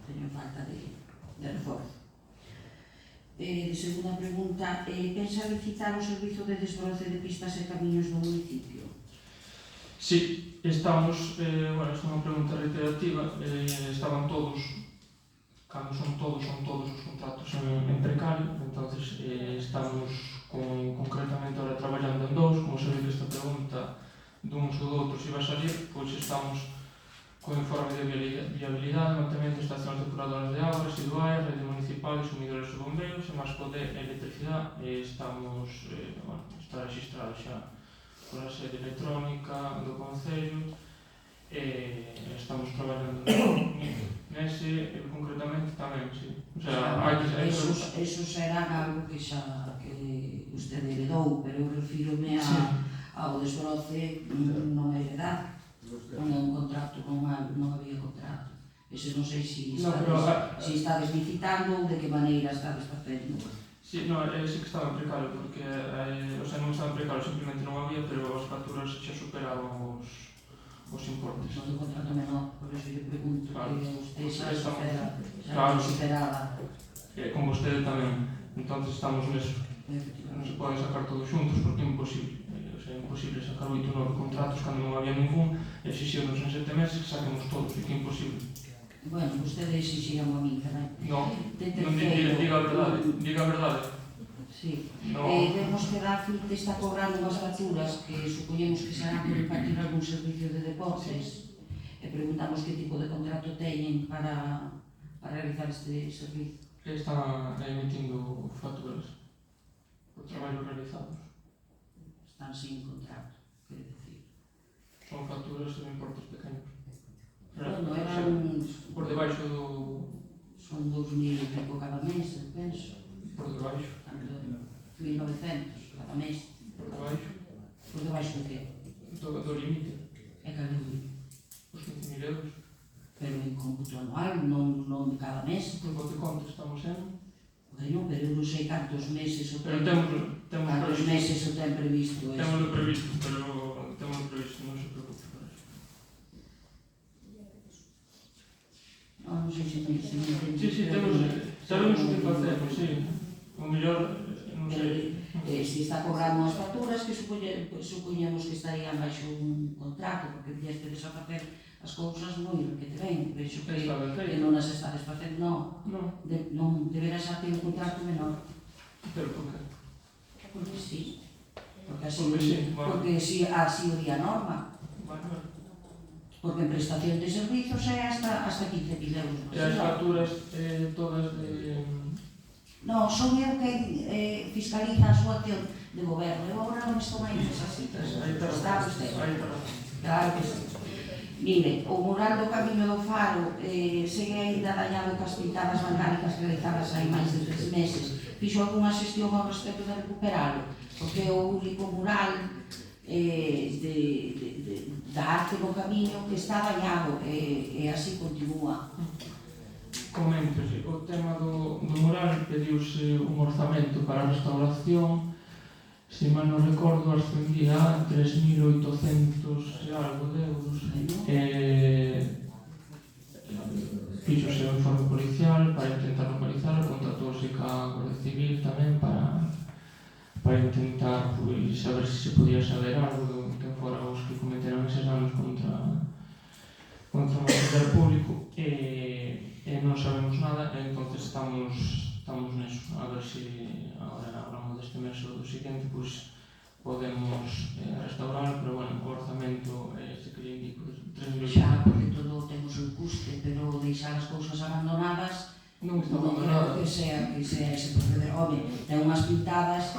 teñen falta de reforzo. Segunda pregunta, pensa licitar o servizo de desbroce de pistas e camiños do municipio? Sí, estamos, bueno, esta é unha pregunta reiterativa, estaban todos, cando son todos os contratos en precario, entonces estamos concretamente ahora traballando en dous, como se ve que esta pregunta duns ou doutros iba a salir, pois estamos co informe de viabilidade, mantemento de estacións depuradoras de auga residuais, rede municipal e sumidores de bombeiros e máis poder electricidade. Estamos, está registrado xa pola sede electrónica do Concello e estamos traballando nese, concretamente tamén, sí. O sea, hai que Eso será algo que xa que usted heredou, pero eu refírome ao desbroce non é heredado. Non é un contrato, non había contrato. Ese non sei se estades licitando ou de que maneira estades facendo. Sí, no, sí que estaba en precario, porque, o sea, non estaba en precario, simplemente non había, pero as facturas xa superaban os importes. Non de contrato menor, por eso eu pregunto Claro. que usted xa Claro. superaba. Con vostede tamén, entonces estamos neso. Non se pode sacar todos xuntos porque é imposible. É imposible sacar 8 ou 9 contratos cando non había ningún, exixirnos en 7 meses que saquemos todos, e que é imposible. Bueno, vostede exixían a mí, carai. Non, diga a verdade. Sí. No. Vemos que Dafit está cobrando unhas facturas que supoñemos que serán por impartir algún servicio de deportes e preguntamos que tipo de contrato teñen para realizar este servicio. Están emitindo facturas por traballos realizados. Están sin contrato, quere decir. Son facturas de importes pequenos. Bueno, eran... Por debaixo do... Son 2.000 e pico cada mes, penso. Por baixo. 1.900 cada mes. Por debaixo Por debaixo do que? do limite, É cada un. os 15.000 euros. Pero en cómputo anual, non de cada mes. Por bote conto estamos en... Bueno, pero eu non sei cantos meses o Pero ten temos meses o ten previsto eso. Témoslo previsto, pero témoslo previsto, non se preocupe por eso. Non sei se me entendi. Sí, sabemos o que facemos, sí. O mellor, non sei. Se está cobrando as facturas, que supoñemos que estarían baixo un contrato, porque viestes a facer as cousas moi que te ven, vexo que non as estades facendo, non deberás a ter un contrato menor. Pero por que? Porque sí, porque así o di a norma. Porque en prestación de servizos é hasta 15.000 euros. E as facturas todas de... Non, son eu que fiscaliza a súa acción de goberno. Eu agora non estou máis así. Está usted. Claro que sí. Mire, o mural do Camiño do Faro segue ainda dañado cas pintadas vandálicas realizadas hai máis de 3 meses. Fixo algunha xestión ao respecto de recuperalo, porque é o único mural da arte do Camiño que está dañado e así continúa. Comento, o tema do mural pediuse un orzamento para a restauración, se mal non recordo, ascendía a 3.800 e algo de euros. Fíxose o informe policial para intentar localizar, contratouse ca Guardia Civil tamén para intentar saber se se podía saber algo de que fora os que cometeran eses danos contra o material público e non sabemos nada, entonces estamos neso, a ver se agora ao longo deste mes ou do seguinte podemos restaurar, pero bueno, o orzamento este que lle indico 3.000 euros. Xa, porque todo temos un custe, pero deixar as cousas abandonadas non está non abandonado. creo que sea ese proceder. Home, ten unhas pintadas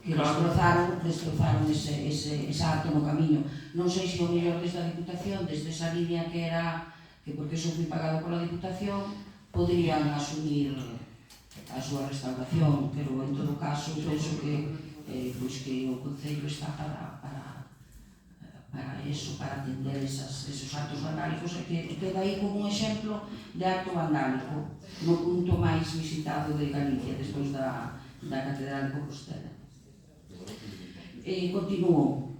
que destrozaron ese arte no Camiño. Non sei se o mellor desde a Diputación, desde esa línea que era, que porque eso foi pagado pola Diputación, poderían asumir a súa restauración, pero en todo caso penso que o Concello está para eso, para atender esos actos vandálicos, e que queda aí como un exemplo de acto vandálico no punto máis visitado de Galicia, despois da Catedral de Compostela. Continuo.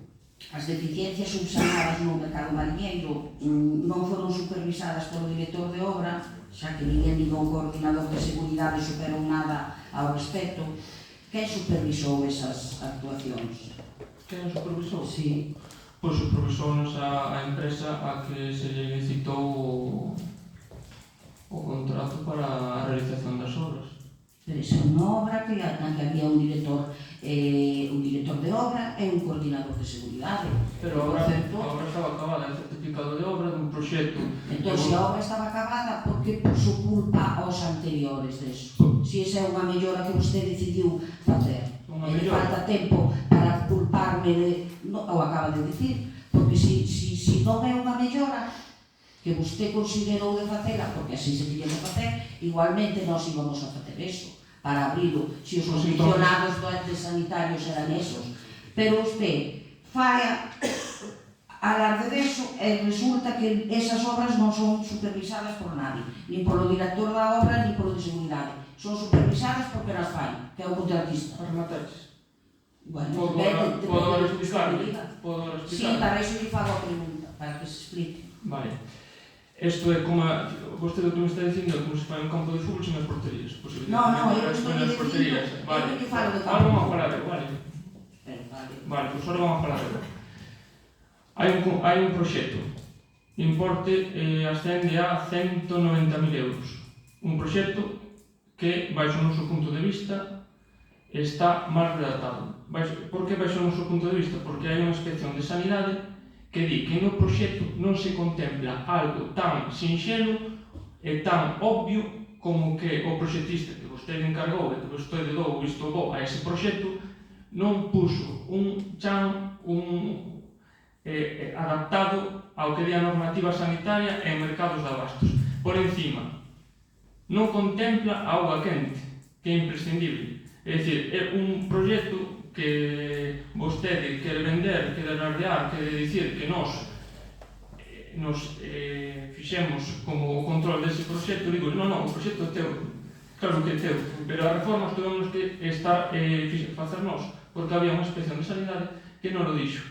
As deficiencias subsanadas no mercado mariñeiro non foron supervisadas polo director de obra, xa que ninguén nin o coordinador de seguridade superou nada ao respecto. Quen supervisou esas actuacións? Quen supervisou? Sí. Pois supervisounos a empresa a que se lle licitou o contrato para a realización das obras. Pero esa é unha obra que había un director de obra e un coordinador de seguridade. Pero a obra estaba acabada, el certificado de obra dun proxecto. Entón, se a obra estaba acabada, por que puso culpa aos anteriores deso? Se esa é unha mellora que vostede decidiu facer. E le falta tempo para culparme ou acaba de dicir, porque se non é unha mellora que vostede considerou de facela, porque así se tiña que facer, igualmente nós íbamos a facer eso, para abrilo, se os condicionados de sanitarios eran esos. Pero usted fai alarde deso e resulta que esas obras non son supervisadas por nadie, nin polo director da obra, nin polo de seguridade. Son supervisadas porque las fai, que é o contratista. As mataches? Bueno, podo explicar? Sí, para iso lle fago a pregunta, para que se explique. Vale. Isto é como, vostede o que me está dicindo é como se fai un campo de fútbol sen as porterías. Non, eu estou dicindo, eu que falo de campo. Ahora vamos a falar, vale? Vale, pois agora vamos a falar. Hai un proxecto. Importe ascende a 190.000 euros. Un proxecto que, baixo o noso punto de vista, está mal redactado. Por que baixo o noso punto de vista? Porque hai unha inspección de sanidade que di que no proxecto non se contempla algo tan sinxelo e tan obvio como que o proxectista que vostede encargou e que vostede dou visto bo a ese proxecto non puxo un chan adaptado ao que di a normativa sanitaria e mercados de abastos. Por encima, non contempla a auga quente, que é imprescindible. É dicir, é un proxecto que vostede quere vender, quere alardear, quere dicir que nos fixemos como o control dese proxecto. Digo, non, o proxecto é teu, claro que é teu, pero as reformas tuvemos que facer nós, porque había unha inspección de sanidade que non o dixo.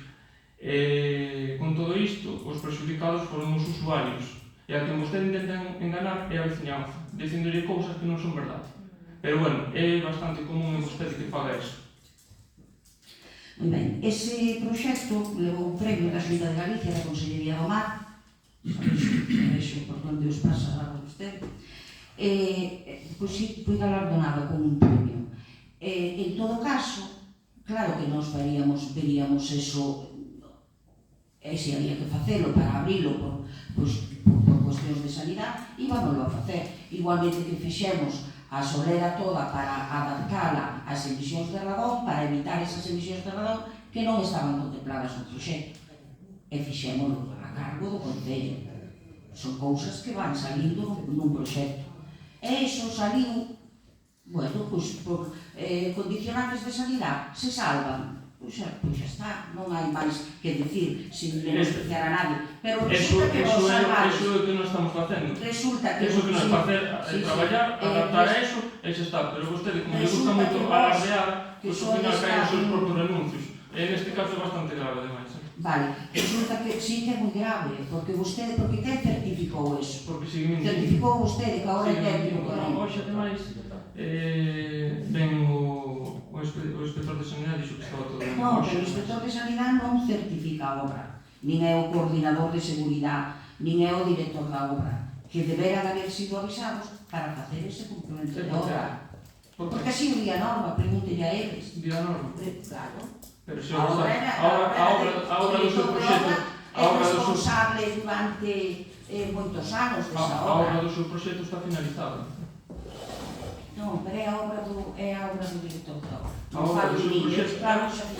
Con todo isto, os perxudicados foron os usuarios, e a quen vostede intentan enganar é a veciñanza, dicíndolle cousas que non son verdade. Pero, bueno, é bastante común en vostede que faga iso. Moi ben, ese proxecto levou un premio da Xunta de Galicia da Consellería do Mar, vexo por onde os pasa a vostede, pois foi galardonado con un premio. En todo caso, claro que nós veríamos eso, e se había que facelo para abrilo por cuestións de sanidade, íbamoslo a facer. Igualmente que fixemos a solera toda para adaptala ás emisións de radón, para evitar esas emisións de radón que non estaban contempladas no proxecto. E fixémoslo a cargo do Concello. Son cousas que van salindo nun proxecto. E iso saliu, bueno, pois por condicionantes de sanidade, se salvan. Pois xa está, non hai máis que dicir, sin menospreciar a nadie. Pero resulta que nos salvamos. Eso é o que non estamos facendo. Resulta que eso que nos facer, traballar, adaptar a eso, e xa está. Pero vostede, como le gusta moito alardear, pois ao final caen os seus propios renuncios. E neste caso é bastante grave, ademais. Vale, resulta que sí que é moi grave, porque quen certificou eso? Porque seguimento. Certificou vostede que agora é técnico. Hoxe, ademais, ven o inspector de sanidade dixo que estaba todo ben. Non, pero o inspector de sanidade non certifica a obra, nin é o coordinador de seguridade, nin é o director da obra, que deberan haber sido avisados para facer ese cumprimento de obra. Porque así o día norma, pregúntelle a eles. Día norma? Claro. Pero se a obra do seu proxecto é responsable durante moitos anos desa obra. A obra do seu proxecto está finalizada. Non, pero é a obra do director da obra. A obra do seu proxecto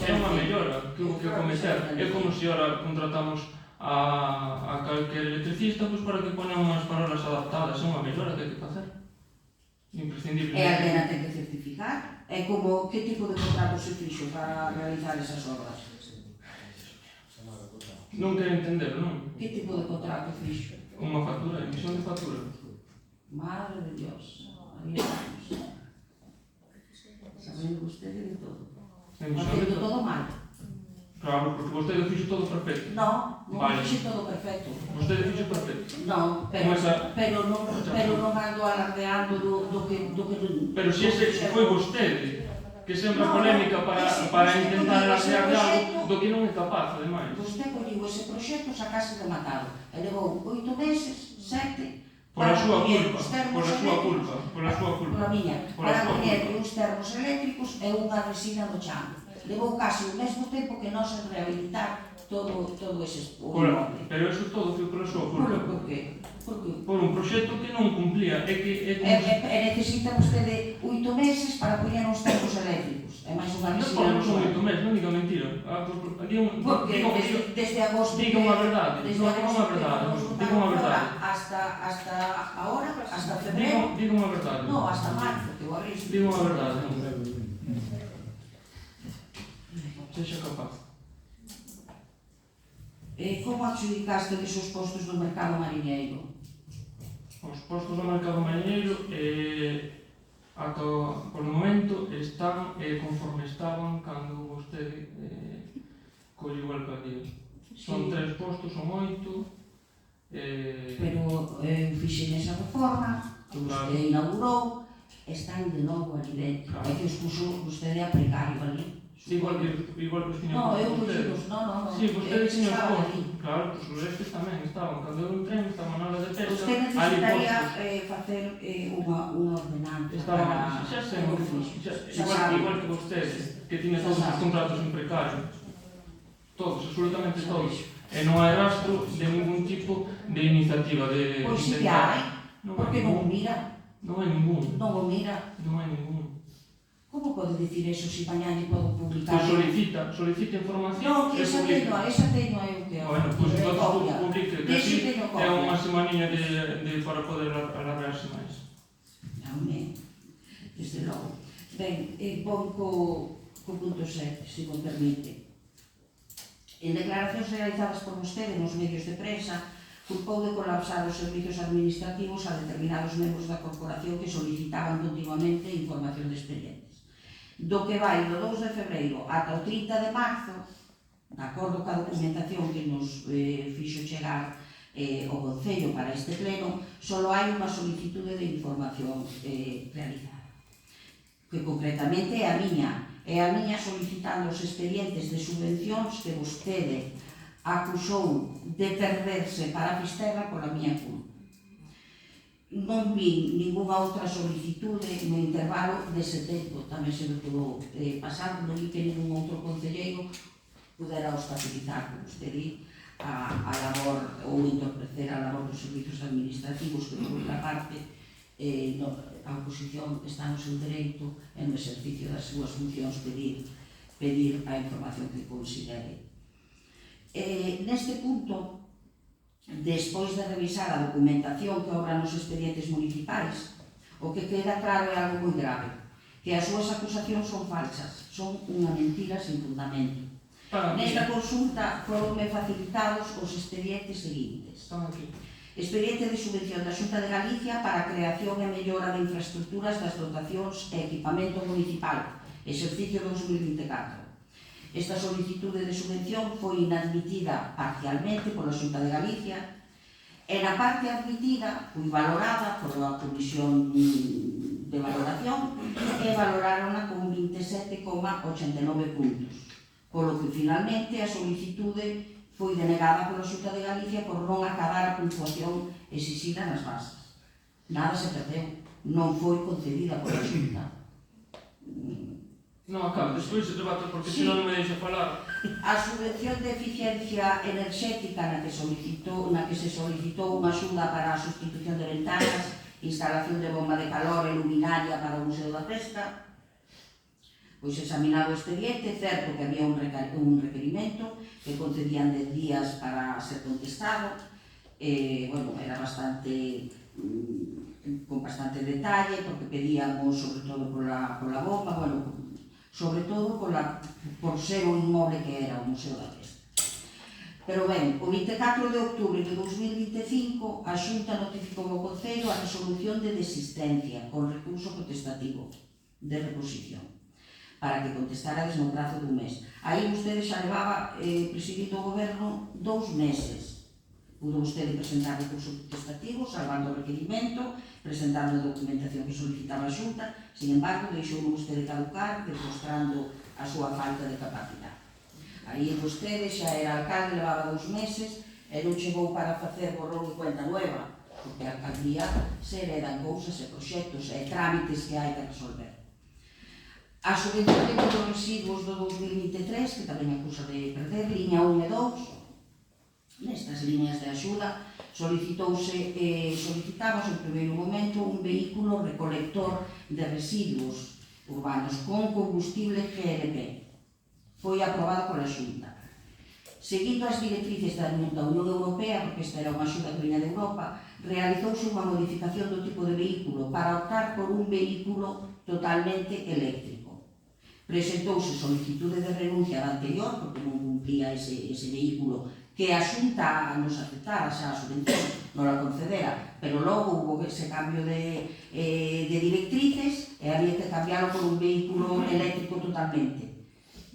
é unha mellora que houve que cometer. É como se ora contratamos a calquer electricista para que poña unhas parolas adaptadas. É unha mellora que hai que facer. Imprescindible. E alguén a ten que certificar. É como, que tipo de contrato se fixo para realizar esas obras? Non quero entender, non? Que tipo de contrato fixo? Unha factura, emisión de factura. Madre de Dios, había anos. Sabendo vostede de todo. Facendo todo mal. Claro, porque vostede fixo todo perfecto. Non fixo todo perfecto. Vostede fixo perfecto. Non, pero non ando alardeando do que... Pero se ese foi vostede que sembra polémica para intentar alardear de algo do que non é capaz, ademais. Vostede colliu ese proxecto, sacase de matado. E levou 8 meses, 7... Pola súa culpa. Pola miña. Para poñer uns termos eléctricos e unha resina no chan. Levou casi o mesmo tempo que nós en rehabilitar todo ese inmoble. Pero eso todo foi pola súa culpa. Por qué? Por un proxecto que non cumplía. Necesita vostede 8 meses para poñer uns termos eléctricos. É máis unha resina no chan. Non son 8 meses, non diga mentira. Porque desde agosto... Diga unha verdade. Diga unha verdade. Hasta agora, hasta febrero... Diga unha verdade. Non, hasta marzo, que o abril. Diga unha verdade. Sexa capaz. Como adjudicaste os postos no mercado mariñeiro? Os postos no mercado mariñeiro, polo momento, están conforme estaban cando vostede colliu o alcaldía. Son 3 postos, son 8. Pero fixen esa reforma, que vostede inaugurou, están de novo ali dentro. É que os puxo vostede a precario ali. Igual que os tiña non, eu collidos, non. Si, vostede tiña os postos. Claro, os estes tamén estaban. Cando eu entrei, estaban na hora de pesca. Usted necesitaría facer unha ordenanza para... Xa sei, igual que vostede, que tiña todos os contratos en precario. Todos, absolutamente todos. E non hai rastro de ningún tipo de iniciativa de... Pois si que hai, porque non o mira. Non hai ningún. Non o mira. Non hai ningún. Como pode dicir eso se mañá lle podo publicar? Pois solicita información e publica. Non, esa teño eu que hago. Bueno, pois entonces publique, que así é unha semaninha para poder alargarse máis. Amén, desde logo. Ben, vou co punto 7, se me permite. En declaracións realizadas por vostede nos medios de prensa, culpou de colapsar os servizos administrativos a determinados membros da corporación que solicitaban continuamente información de expedientes. Do que vai do 2 de febreiro ata o 30 de marzo, de acordo ca documentación que nos fixo chegar o Concello para este pleno, só hai unha solicitude de información realizada, que concretamente é a miña solicitando os expedientes de subvencións que vostede acusou de perderse para a Fisterra pola miña culpa. Non vi ninguna outra solicitude no intervalo dese tempo, tamén se me pudo pasar, non vi que ningún outro concelleiro pudera obstaculizar, como usted di, a labor ou entorpecer a labor dos servizos administrativos que, por outra parte, a oposición está no seu dereito en o exercicio das súas funcións pedir a información que considere. Neste punto, despois de revisar a documentación que obra nos expedientes municipais, o que queda claro é algo moi grave, que as súas acusacións son falsas, son unha mentira sin fundamento. Nesta consulta foronme facilitados os expedientes seguintes. Expediente de subvención da Xunta de Galicia para a creación e mellora de infraestructuras das dotacións e equipamento municipal, exercicio 2024. Esta solicitude de subvención foi inadmitida parcialmente pola Xunta de Galicia e na parte admitida foi valorada pola Comisión de Valoración e valorárona con 27,89 puntos, polo que finalmente a solicitude foi denegada pola Xunta de Galicia por non acabar a puntuación exixida nas bases. Nada se perdeu, non foi concedida pola Xunta. Non, acabo, despois se debate porque senón non me deixa falar. A subvención de eficiencia enerxética na que se solicitou unha axuda para a sustitución de ventanas, instalación de bomba de calor e luminaria para o Museo da Pesca, pois examinado o expediente, certo que había un requerimento que concedían 10 días para ser contestado, era bastante con bastante detalle, porque pedíamos sobre todo pola bomba, sobre todo por ser o inmoble que era o Museo da Pesca. Pero ben, o 24 de outubro de 2025, a Xunta notificou ao Concello a resolución de desistencia con recurso protestativo de reposición, para que contestarades no prazo dun mes. Aí vostede xa levaba presidindo o goberno 2 meses. Pudo vostede presentar recurso protestativo, salvando o requerimento, presentando a documentación que solicitaba a Xunta, sin embargo, deixou vostede caducar, demostrando a súa falta de capacidade. Aí vostede xa era alcalde, levaba 2 meses, e non chegou para facer borrón e cuenta nueva, porque a alcaldía se heredan cousas e proxectos e trámites que hai que resolver. A subvención de residuos do 2023, que tamén acusa de perder, liña 1 e 2, nestas liñas de axuda, solicitábase en primeiro momento un vehículo recolector de residuos urbanos con combustible GLP. Foi aprobado pola Xunta. Seguindo as directrices da Unión Europea, porque esta era unha axuda que viña de Europa, realizouse unha modificación do tipo de vehículo para optar por un vehículo totalmente eléctrico. Presentouse solicitude de renuncia da anterior, porque non cumplía ese vehículo que a Xunta nos aceptara xa a subvención, non la concedera, pero logo hubo ese cambio de directrices e había que cambiarlo por un vehículo eléctrico totalmente.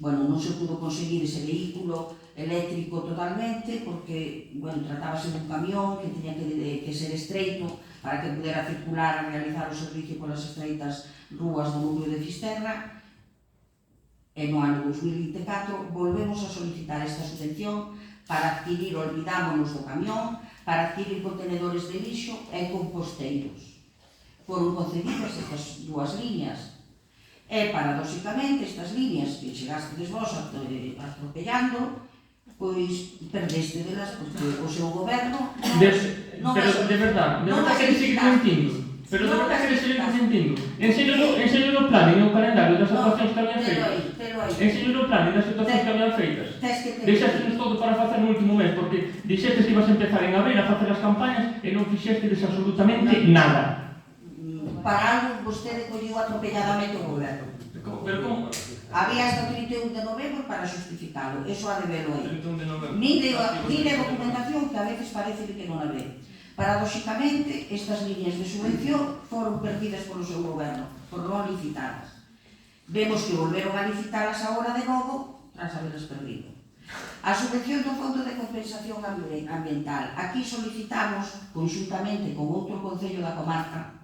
Non se pudo conseguir ese vehículo eléctrico totalmente porque, tratábase dun camión que tiña que ser estreito para que pudera circular a realizar o servicio polas estreitas rúas do núcleo de Fisterra. E no ano 2024 volvemos a solicitar esta subvención para adquirir, olvidámonos do camión, para adquirir contenedores de lixo e composteiros. Foron concedidas estas 2 liñas. E, paradóxicamente, estas liñas que chegastes vos atropellando, pois perdeste delas porque o seu goberno non de verdad que seguir mentindo. Pero de verdad que seguir mentindo. Enseño no plan e no calendario das actuacións que habían feitas. Enseño no plan e das actuacións que habían feitas. Deixastenos todo para facer no último mes, porque dixestes que ibas a empezar en abril a facer as campañas e non fixestes absolutamente nada. Para algo vostede colliu atropelladamente o goberno. Pero como? Había hasta o 31 de novembro para justificalo, eso ha de verlo aí. 31 de novembro. Mire a documentación que a veces parece que non a ve. Paradóxicamente, estas líneas de subvención foron perdidas polo seu goberno, por non licitadas. Vemos que volveron a licitalas agora de novo, tras haberlas perdido. A subvención do Fondo de Compensación Ambiental. Aquí solicitamos, conxuntamente con outro concello da comarca,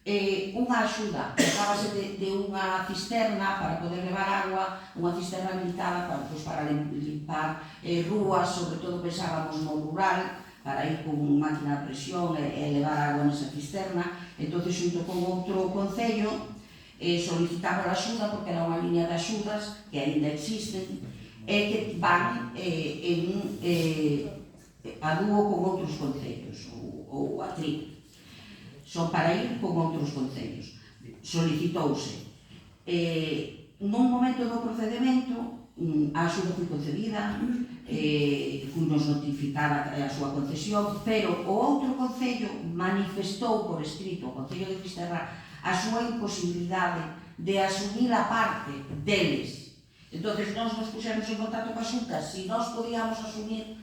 unha axuda, tratábase de unha cisterna para poder levar agua, unha cisterna habilitada para limpar rúas, sobre todo pensábamos no rural, para ir con máquina de presión e levar agua nesa cisterna. Entón, xunto con outro concello, solicitamos a axuda porque era unha línea de axudas que ainda existen e que van a dúo con outros concellos ou a tri. Son para ir con outros concellos. Solicitouse. Nun momento do procedimento, a axuda foi concedida, fuimos notificada a súa concesión, pero o outro concello manifestou por escrito, o Concello de Fisterra, a súa imposibilidade de asumir a parte deles. Entón, nós nos puxemos en contacto coa Xunta se nós podíamos asumir,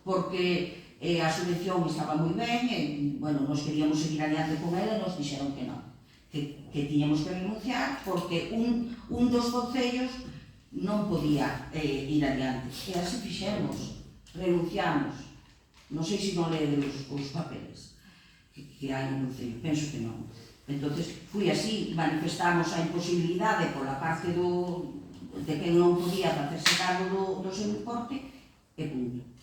porque a subvención estaba moi ben, e, bueno, nos queríamos seguir adiante con ela e nos dixeron que non, que tiñamos que renunciar porque un dos concellos non podía ir adiante. E así fixemos, renunciamos. Non sei se non leedes os papeles que hai no concello, penso que non. Entón, fui así, manifestamos a imposibilidade pola parte de que non podía facerse cargo do seu importe e punto.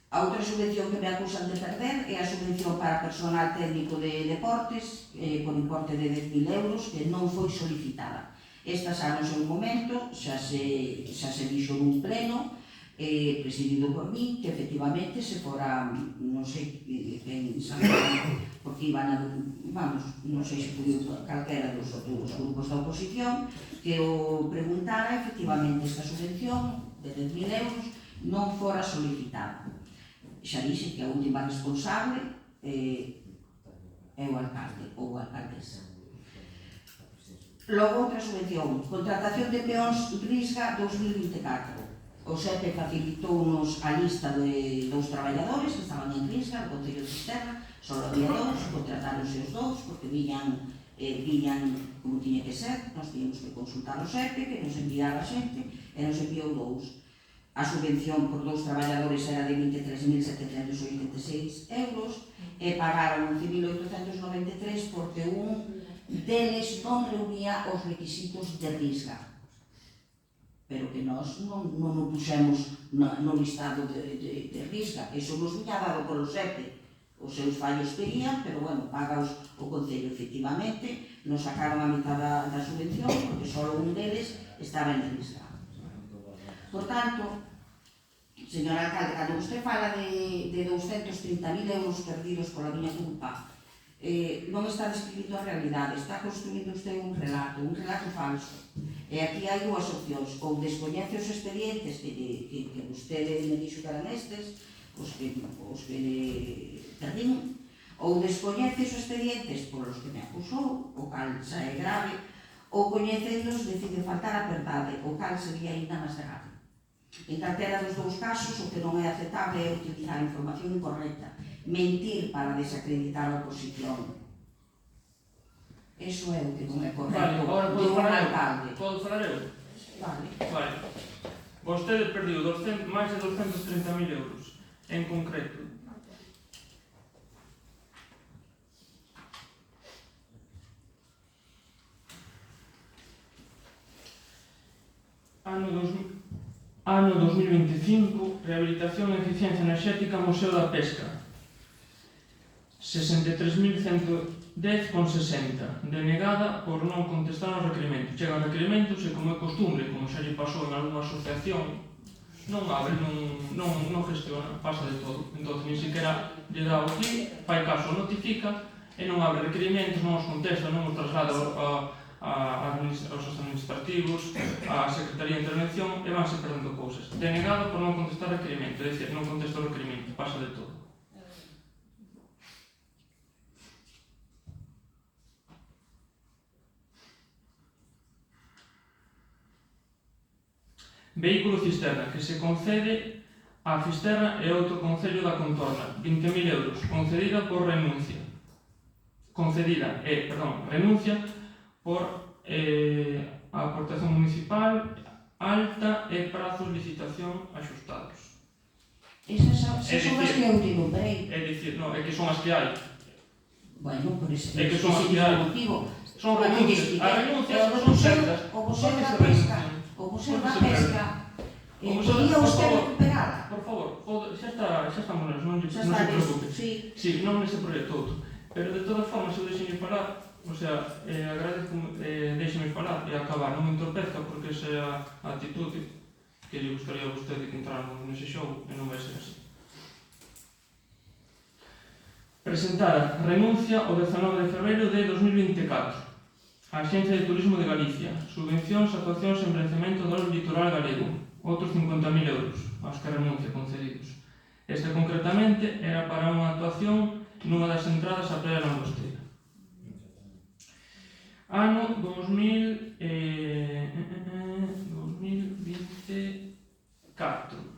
A outra subvención que me acusan de perder é a subvención para personal técnico de deportes por importe de 10.000 euros que non foi solicitada. Esta xa no seu momento, xa se dixo nun pleno presidido por mí, que efectivamente se fora, non sei quen sabe, porque iban a, vamos, non sei se foi calquera dos grupos da oposición, que o preguntara efectivamente esta subvención de 10.000 euros non fora solicitada. Xa dixe que a última responsable é o alcalde ou a alcaldesa. Logo, outra subvención, contratación de peóns Risga 2024. O SEPE facilitounos a lista de 2 traballadores que estaban en Risga, no Concello de Fisterra, só había 2, contratáronse os 2 porque viñan como tiña que ser, nós tiñamos que consultar o SEPE, que nos enviara a xente, e nos enviou 2. A subvención por 2 traballadores era de 23.786 euros e pagaron 11.893 porque un deles non reunía os requisitos de Risga. Pero que nós non o puxemos no listado de Risga. Eso nos viña dado polo SEPE. Os seus fallos terían, pero bueno, pagaos o Concello. Efectivamente, nos sacaron a mitad da subvención porque só un deles estaba en Risga. Por tanto, señor alcalde, cando vostede fala de 230.000 euros perdidos pola miña culpa, non está describindo a realidade, está construindo usted un relato falso. E aquí hai 2 opcións, ou descoñece os expedientes que vostede me dixo que eran estes, os que perdín, ou descoñece os expedientes polos que me acusou, o cal xa é grave, ou coñecelos decide faltar a verdade, o cal sería ainda máis grave. En calquera dos 2 casos, o que non é aceptable é utilizar a información incorrecta, mentir para desacreditar a oposición. Eso é o que non é correcto. Vale, agora de un alcalde. Podo falar eu? Vale. Vostede perdiu máis de 230.000 euros, en concreto. Ano 2025, rehabilitación e eficiencia enerxética Museo da Pesca. 63.110,60, denegada por non contestar aos requerimentos. Chegan requerimentos e, como é costumbre, como xa lle pasou en algunha asociación, non abre, non gestiona, pasa de todo. Entón, ni siquiera lle dá o clic, fai caso, notifica, e non abre requerimentos, non os contesta, non os traslada aos administrativos, a Secretaría de Intervención, e vanse perdendo cousas. Denegado por non contestar requerimento, é dicir, non contesta o requerimento, pasa de todo. Vehículo cisterna, que se concede a Fisterra e outro concello da contorna, 20.000 euros, concedida renuncia por a aportación municipal alta e prazos de licitación axustados. Esas son as que eu digo, peraí. É dicir, non, é que son as que hai. Bueno, por ese É que son as que hai. motivo. Son Bueno, renuncias. expliquei. As renuncias O son certas. o Museo Porque da se Pesca, renuncian. o Museo Porque da se Pesca, O Museo da- podía por usted favor. recuperala. Por favor, xa estamos nelas, non Xa se está preocupe. sí. Sí, non nese proxecto outro. Pero de todas formas, eu deixenme falar, o sea, agradezco, deixenme falar e acabar, non me entorpezca, porque esa é a actitude que lle gustaría a vostede que entráramos nese xogo e non vai ser así. Presentada renuncia o 19 de febreiro de 2024. A Axencia de Turismo de Galicia. Subvencións a actuacións en branqueamento do litoral galego. Outros 50.000 euros aos que renuncia concedidos. Este concretamente era para unha actuación nunha das entradas á Praia de Langosteira. Ano 2024.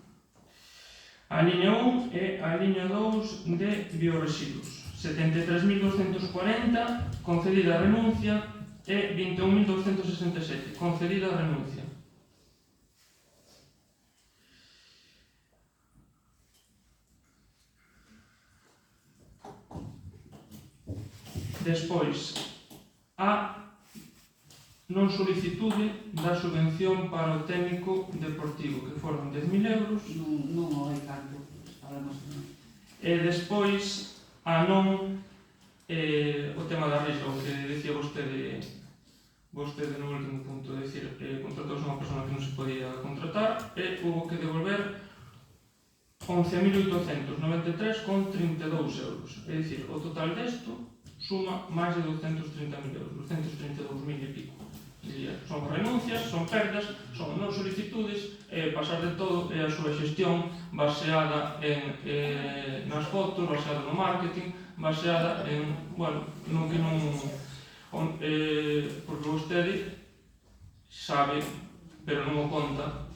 A liña 1 e a liña 2 de bioresiduos. 73.240 concedida a renuncia e 21.267 concedida a renuncia. Despois, a non solicitude da subvención para o técnico deportivo, que foron 10.000 euros, Non o hai canto, sabemos que non. e despois a non o tema da risca, o que decía vostede no último punto, é dicir, contratouse unha persona que non se podía contratar e hubo que devolver 11.893,32 euros. É dicir, o total desto suma máis de 230.000 euros, 232.000 e pico. Diría, son renuncias, son perdas, son non solicitudes, pasar de todo é a súa xestión baseada nas fotos, baseada no marketing, baseada en, bueno, no que non... porque vostede sabe, pero non o conta,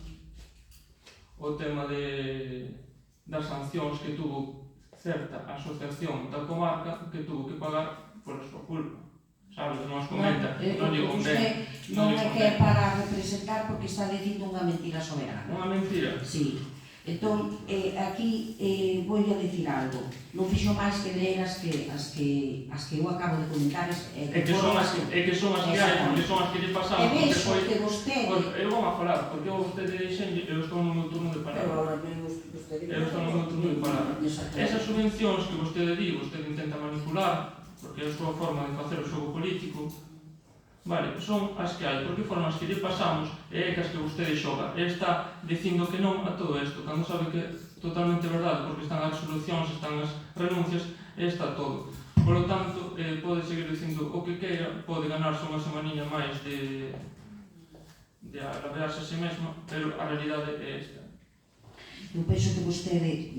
o tema das sancións que tuvo certa asociación da comarca que tuvo que pagar por a súa culpa. Sabe, non as comenta, non digo ben. Non é que é para representar porque está dicindo unha mentira soberana. Unha mentira. Sí. Entón, aquí vou a dicir algo. Non fixo máis que ler as que eu acabo de comentar. É que son as que hai, porque son as que lle pasamos. E vexo que vostede... Eu vou a falar, porque vostede dixenlle, eu estou no meu turno de palabra. Eu estou no meu turno de palabra. Esas subvencións que vostede di, vostede intenta manipular, porque é a súa forma de facer o xogo político, vale, son as que hai, porque foron as que lle pasamos e é que as que vostede xoga. E está dicindo que non a todo isto, cando sabe que é totalmente verdade, porque están as solucións, están as renuncias, e está todo. Por lo tanto, pode seguir dicindo o que queira, pode ganarse unha semaninha máis de alabearse a si mesma, pero a realidade é esta. Eu penso que vostede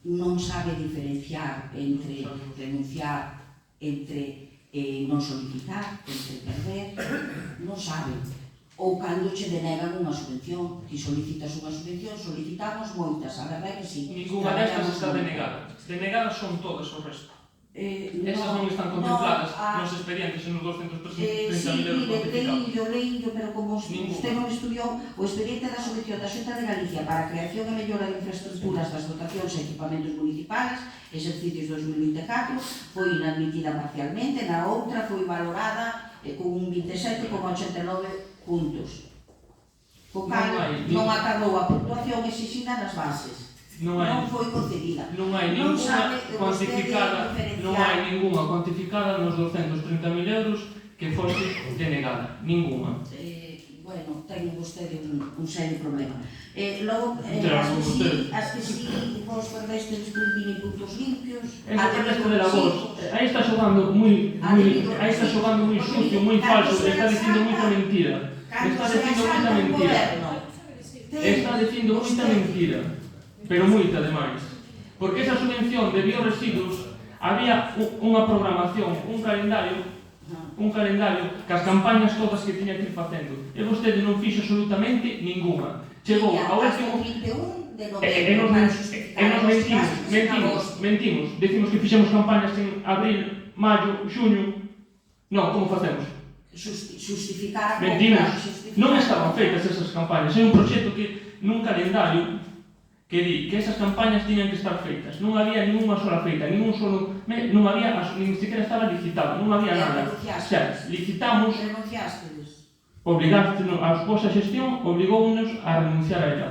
non sabe diferenciar entre renunciar, entre non solicitar, entre perder, non sabe. Ou cando che denegan unha subvención, ti solicitas unha subvención, solicitamos moitas, a verdade que sí. Ninguna destas está denegada. Denegadas son todas o resto. Esas non están contempladas nos expedientes en os 230.000 euros notificados. Leíño, pero como usted non estudiou, o expediente da subvención da Xunta de Galicia para a creación e mellora de infraestructuras das dotacións e equipamentos municipales, exercicios 2024, foi inadmitida parcialmente, na outra foi valorada con un 27,89 puntos. Co cal non acabou a puntuación exixida nas bases. Non foi concedida. Non hai ninguna cuantificada nos 230.000 euros que fose denegada. Ninguna. Bueno, ten vostede un serio problema. Logo, as que sí, vos perdeste os 20 puntos limpios. Perdeste de la voz. Aí está xogando moi sucio, moi falso, está dicindo moita mentira. Está dicindo moita mentira. Pero moita ademais, porque esa subvención de bioresiduos había unha programación, un calendario un calendario cas campañas todas que tiña que ir facendo. E vostede non fixo absolutamente ninguna. Chegou ao último... E nos mentimos. Decimos que fixemos campañas en abril, maio, xuño. Non, como facemos? Justificar a Mentimos. Non estaban feitas esas campañas. É un proxecto que, nun calendario, que di que esas campañas tiñan que estar feitas. Non había ninguna sola feita, non había, nin siquiera estaba licitado, non había nada. O sea, licitamos, obligástenos, a vosa xestión obligounos a renunciar a ela.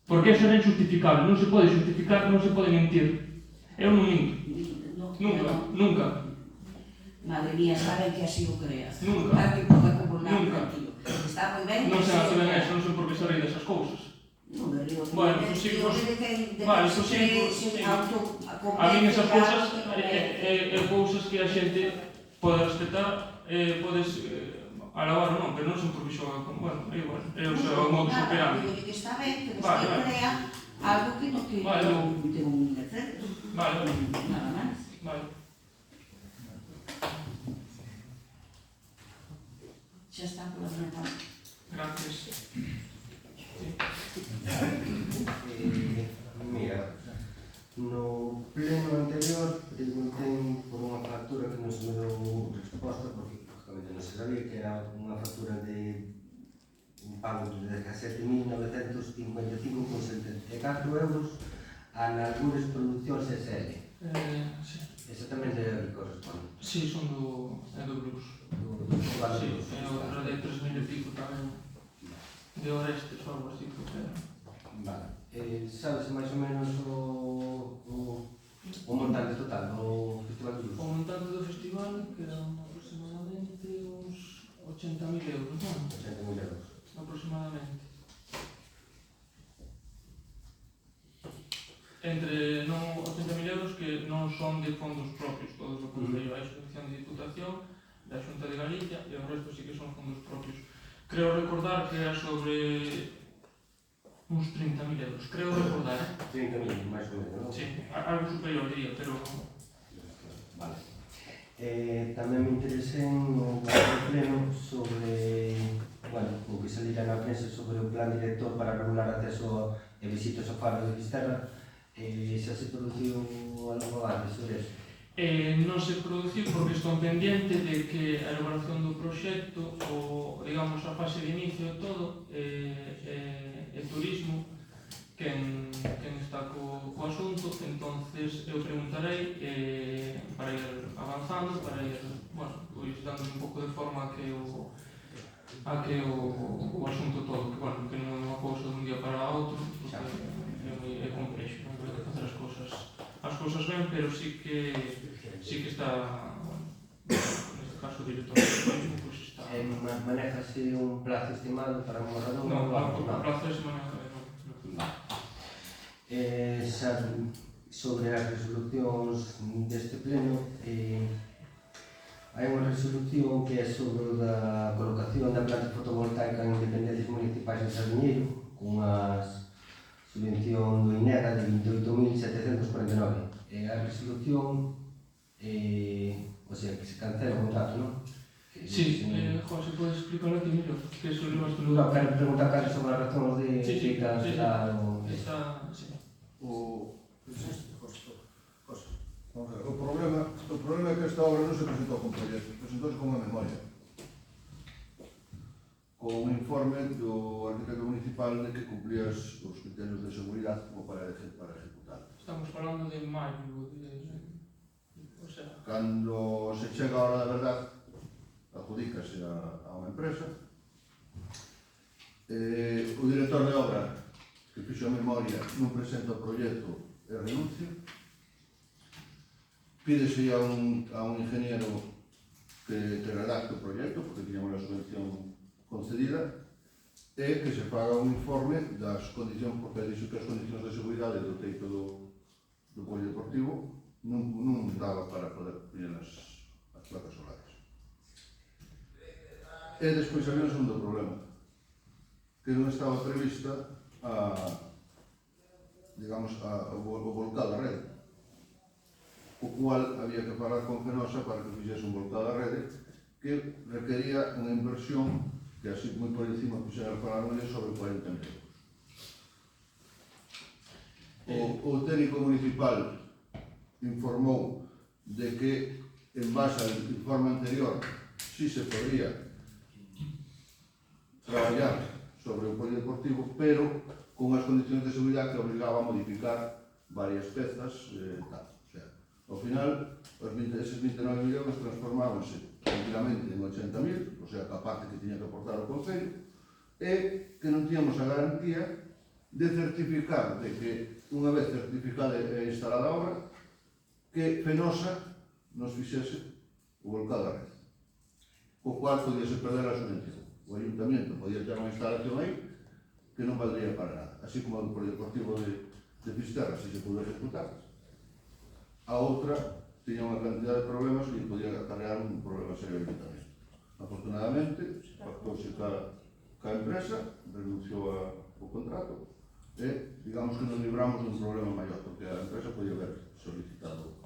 Porque eso era injustificable, non se pode justificar, non se pode mentir. Eu non minto. Nunca. Madre mía, saben que así o creas. Nunca. Está moi ben. Non se ven eso, non sei por que sabéis desas cousas. Bueno, pues sí, vale, pues sí, a min esas cousas é cousas que a xente pode respetar, podes alabar ou non, pero non son por que xoga con, bueno, é igual, é o seu modo superando. Que está ben, que despois crea algo que non ten un efecto. Vale, nada máis. Vale. Xa está pola minha parte. Gracias. Mira, no pleno anterior preguntei por unha factura que non se me deu resposta porque lógicamente non se sabía que era unha factura de un pago de 17.955,74 euros a Nalgures Produccións SL. Sí. Esa tamén debe corresponde. Sí, son do Blues. Sí, é outra de 3.000 e pico tamén. De Orestes ou algo así, creo. Vale. Sabes máis ou menos o montante total do Festival de Blues? O montante do festival que eran aproximadamente uns 80.000 euros, non? 80.000 euros. Aproximadamente. Entre non 80.000 euros que non son de fondos propios, todos o Concello, hai subvención de Diputación, da Xunta de Galicia e o resto sí que son fondos propios. Creo recordar que era sobre uns 30.000 euros, creo recordar, 30.000, máis ou menos, non? Sí, algo superior diría, pero... Vale. Tamén me interesei no pleno sobre, bueno, o que salira na prensa sobre o plan director para regular acceso e visitas ao faro de Fisterra. Xa se produciu algo antes sobre eso? Non se produciu porque estou pendiente de que a elaboración do proxecto, o, digamos, a fase de inicio e todo, e turismo, quen está co asunto, entonces eu preguntarei para ir avanzando, para ir, bueno, pois dando un pouco de forma a que o asunto todo, que, bueno, que non é unha cousa dun día para outro, porque é complexo, non pode facer as cousas ben, pero sí que está, bueno, neste caso o director do turismo, pois está... Manejase un plazo estimado para un morador? Non, o plazo se maneja, non. Sobre as resolucións deste pleno, hai unha resolución que é sobre a colocación da planta fotovoltaica en dependencias municipais de Sardiñeiro, cunha subvención do INEGA de 28.749. A resolución, o sea, que se cancela o contrato, non? Sí, José, podes explicarlo aquí mellor, que eso le vas a Non, quero preguntar casi sobre as razóns de cancelar o... O problema é que esta obra non se presentou con proyecto, presentouse con unha memoria, con un informe do arquitecto municipal de que cumplía os criterios de seguridade como para ejecutar. Estamos falando de maio, o sea... Cando se chega a hora da verdade, adjudícase a unha empresa, o director de obra que fixo a memoria non presenta o proxecto e renuncia, pídese a un ingeniero que redacte o proxecto, porque tiñamos a subvención concedida, e que se faga un informe das condicións, porque dixo que as condicións de seguridade do teito do polideportivo non daba para poder poñer as placas solares. E despois había un segundo problema, que non estaba prevista o volcán da rede. o cual había que falar con Fenosa para que fixese un volcado á rede que requería unha inversión que así moi por encima puxeran para a sobre 40.000 euros. O técnico municipal informou de que en base ao informe anterior si se podría traballar sobre o polideportivo, pero con as condicións de seguridade que obligaba a modificar varias pezas tal. O sea, ao final, eses 29.000 euros transformábanse tranquilamente en 80.000, o sea, a parte que tiña que aportar o Concello, e que non tíamos a garantía de certificar, de que unha vez certificada e instalada a obra, que Fenosa nos fixese o volcado a red, co cual podíase perder a subvención. O Ayuntamiento podía ter unha instalación aí que non valdría para nada, así como o polideportivo de Fisterra, se se pudo ejecutar. A outra tiña unha cantidad de problemas que podía acarrear un problema serio ao Ayuntamiento. Afortunadamente, pactouse ca empresa, renunciou ao contrato e, digamos que nos libramos dun problema maior, porque a empresa podía haber solicitado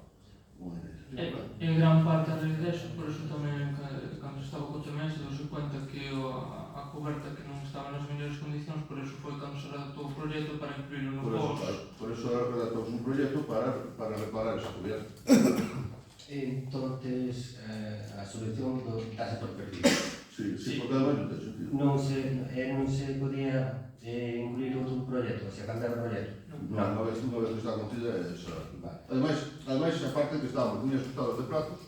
unha indemnización. En gran parte a raíz deso, por eso tamén cando estaba co Temés douse cuenta que a coberta que non estaba nas mellores condicións, por eso foi cando se redactou o proxecto para incluílo no POS. Por eso redactamos un proxecto para reparar esa cubierta. Entonces, a subvención dase por perdido. Sí, Sí. porque además non ten sentido. Non se podía incluir outro proxecto, se cambiar o proxecto. Unha vez que está concedida é esa. Vale. Ademais, aparte que estábamos moi asustados de plazos,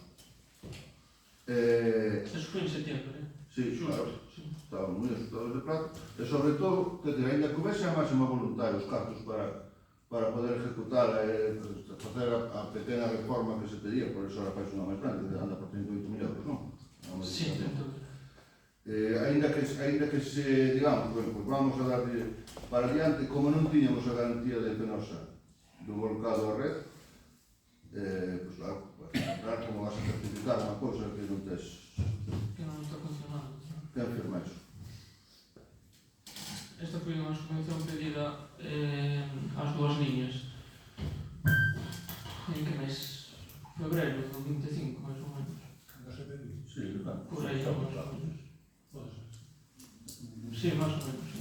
Eso foi en setembro, sí, claro, Sí. estábamos moi asustados de plazos, e sobre todo, que ainda que houvese a máxima voluntaria os cartos para poder ejecutar e facer a pequena reforma que se pedía, por eso ahora faz unha máis grande, que anda por 38.000 euros, non? Sí, tento. Ainda que se, digamos, bueno, pues vamos a darle para adiante, como non tiñamos a garantía de Fenosa do volcado a red, pues claro, como vas a certificar unha cousa que non tes Que non está funcionando. que afirma eso. Esta foi unha subvención pedida ás dúas liñas. En que mes? Febreiro do 25, máis ou menos. Sí, claro. Por aí, máis ou menos. Sí, máis ou menos, sí.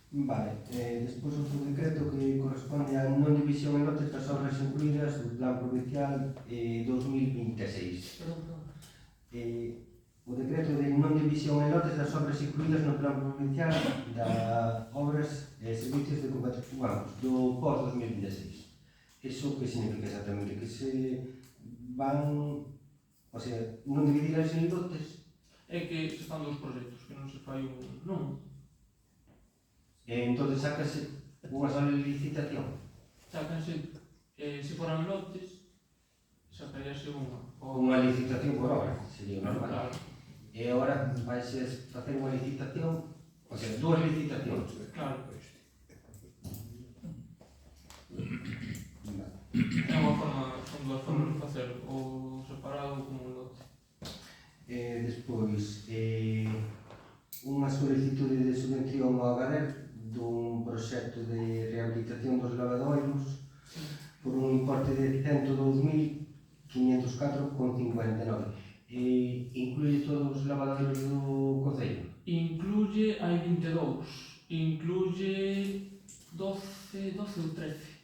Vale, despois outro decreto que corresponde á non división en lotes das obras incluídas do Plan Provincial 2026. O decreto de non división en lotes das obras incluídas no Plan Provincial das obras e servicios de combate humanos do pós-2026. Iso que significa exactamente? Que se van, o sea, non dividirás en lotes. É que se fan dous proxectos, que non se fai un... Non. Entón sácase unha sola licitación. Sácanse, se foran lotes, sacaríase unha. Unha licitación por obra, sería normal. Claro. E agora vais facer unha licitación, o sea, dúas licitacións. Claro. Vale. É unha forma, son dúas formas de facer, ou separado ou como un lote. Despois, unha solicitude de subvención ao Gader dun proxecto de rehabilitación dos lavadoiros por un importe de 102.504,59. Incluye todos os lavadoiros do Concello? Incluye, hai 22, incluye 12 ou 13.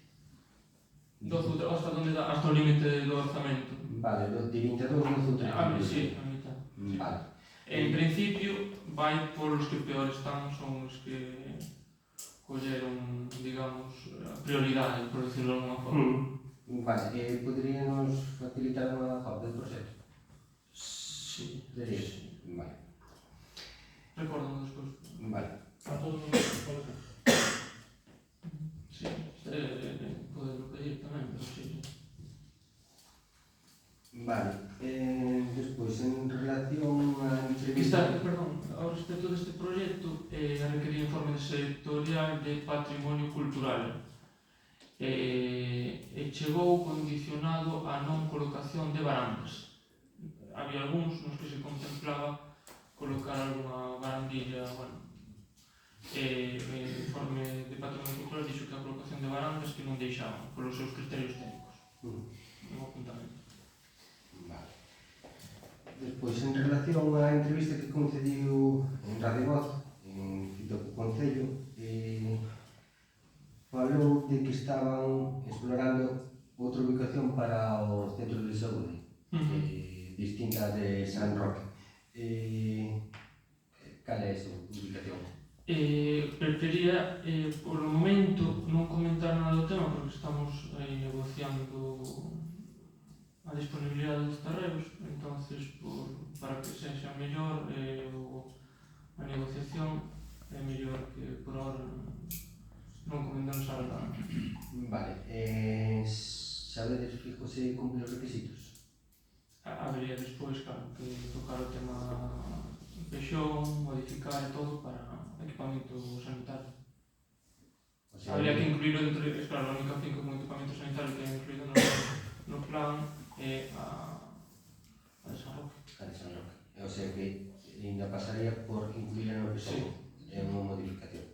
12 ou 13, hasta o límite do orzamento. Vale, de 22 12 ou 13. Sí, a mitad. Vale. En principio, vai por os que peor están, son os que colleron, digamos, a prioridade, por decirlo de alguma forma. Vale, poderíanos facilitar unha copia do proxecto? Sí. Podería? Sí. Vale. Recórdamo despois. Vale. A todos os pode ser. Sí, poderlo pedir tamén, pero sí. Vale, despois, en relación a Está, perdón, ao respecto deste proxecto, a requerir informe sectorial de patrimonio cultural. E chegou condicionado a non colocación de barandas. Había algúns nos que se contemplaba colocar algunha barandilla, bueno, o informe de patrimonio cultural dixo que a colocación de barandas que non deixaban, polos seus criterios técnicos. un apuntamento. Vale. Despois, en relación á entrevista que concediu en Radio Voz, en cita co Concello, falou de que estaban explorando outra ubicación para o centro de saúde, distinta de San Roque. Cal é esa ubicación? Prefería, por o momento, non comentar nada do tema porque estamos negociando a disponibilidade dos terreos, entonces para que sexa mellor a negociación é mellor que por ahora non comentamos nada. Vale, sabedes fijo se cumpre os requisitos? Habería despois, claro, que tocar o tema peixón, modificar e todo para equipamento sanitario. O sea, Habría que incluílo dentro de, claro, a única finca con equipamento sanitario que é incluído no plan é a de San Roque. A de San Roque. O sea que ainda pasaría por incluir no PSOE, é unha modificación.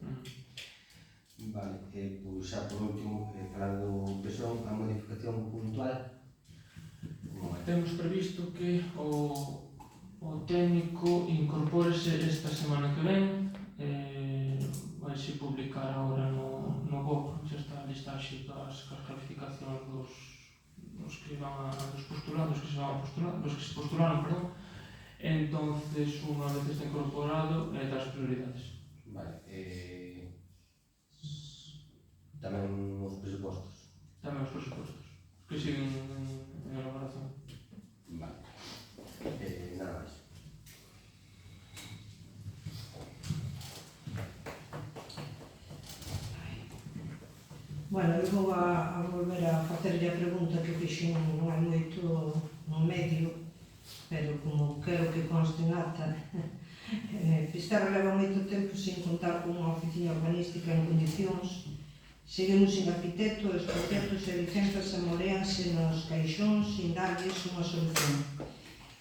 Vale, pois xa por último, falando do PSOE, a modificación puntual, como é? Temos previsto que o técnico incorpórese esta semana que ven, vai se publicar agora no BOP, xa está a listaxe das clasificacións dos que se postularon, perdón. Entonces, unha vez está incorporado, é das prioridades. Vale, tamén os presupostos. Tamén os presupostos, que siguen en elaboración. Vale, nada máis. Bueno, eu vou a volver a facerlle a pregunta que fixen non hai moito no medio, pero como quero que conste en acta, Fisterra leva moito tempo sen contar con unha oficina urbanística en condicións, seguimos sin arquitecto, os proxectos e licenzas amoreanse nos caixóns sin darlles unha solución.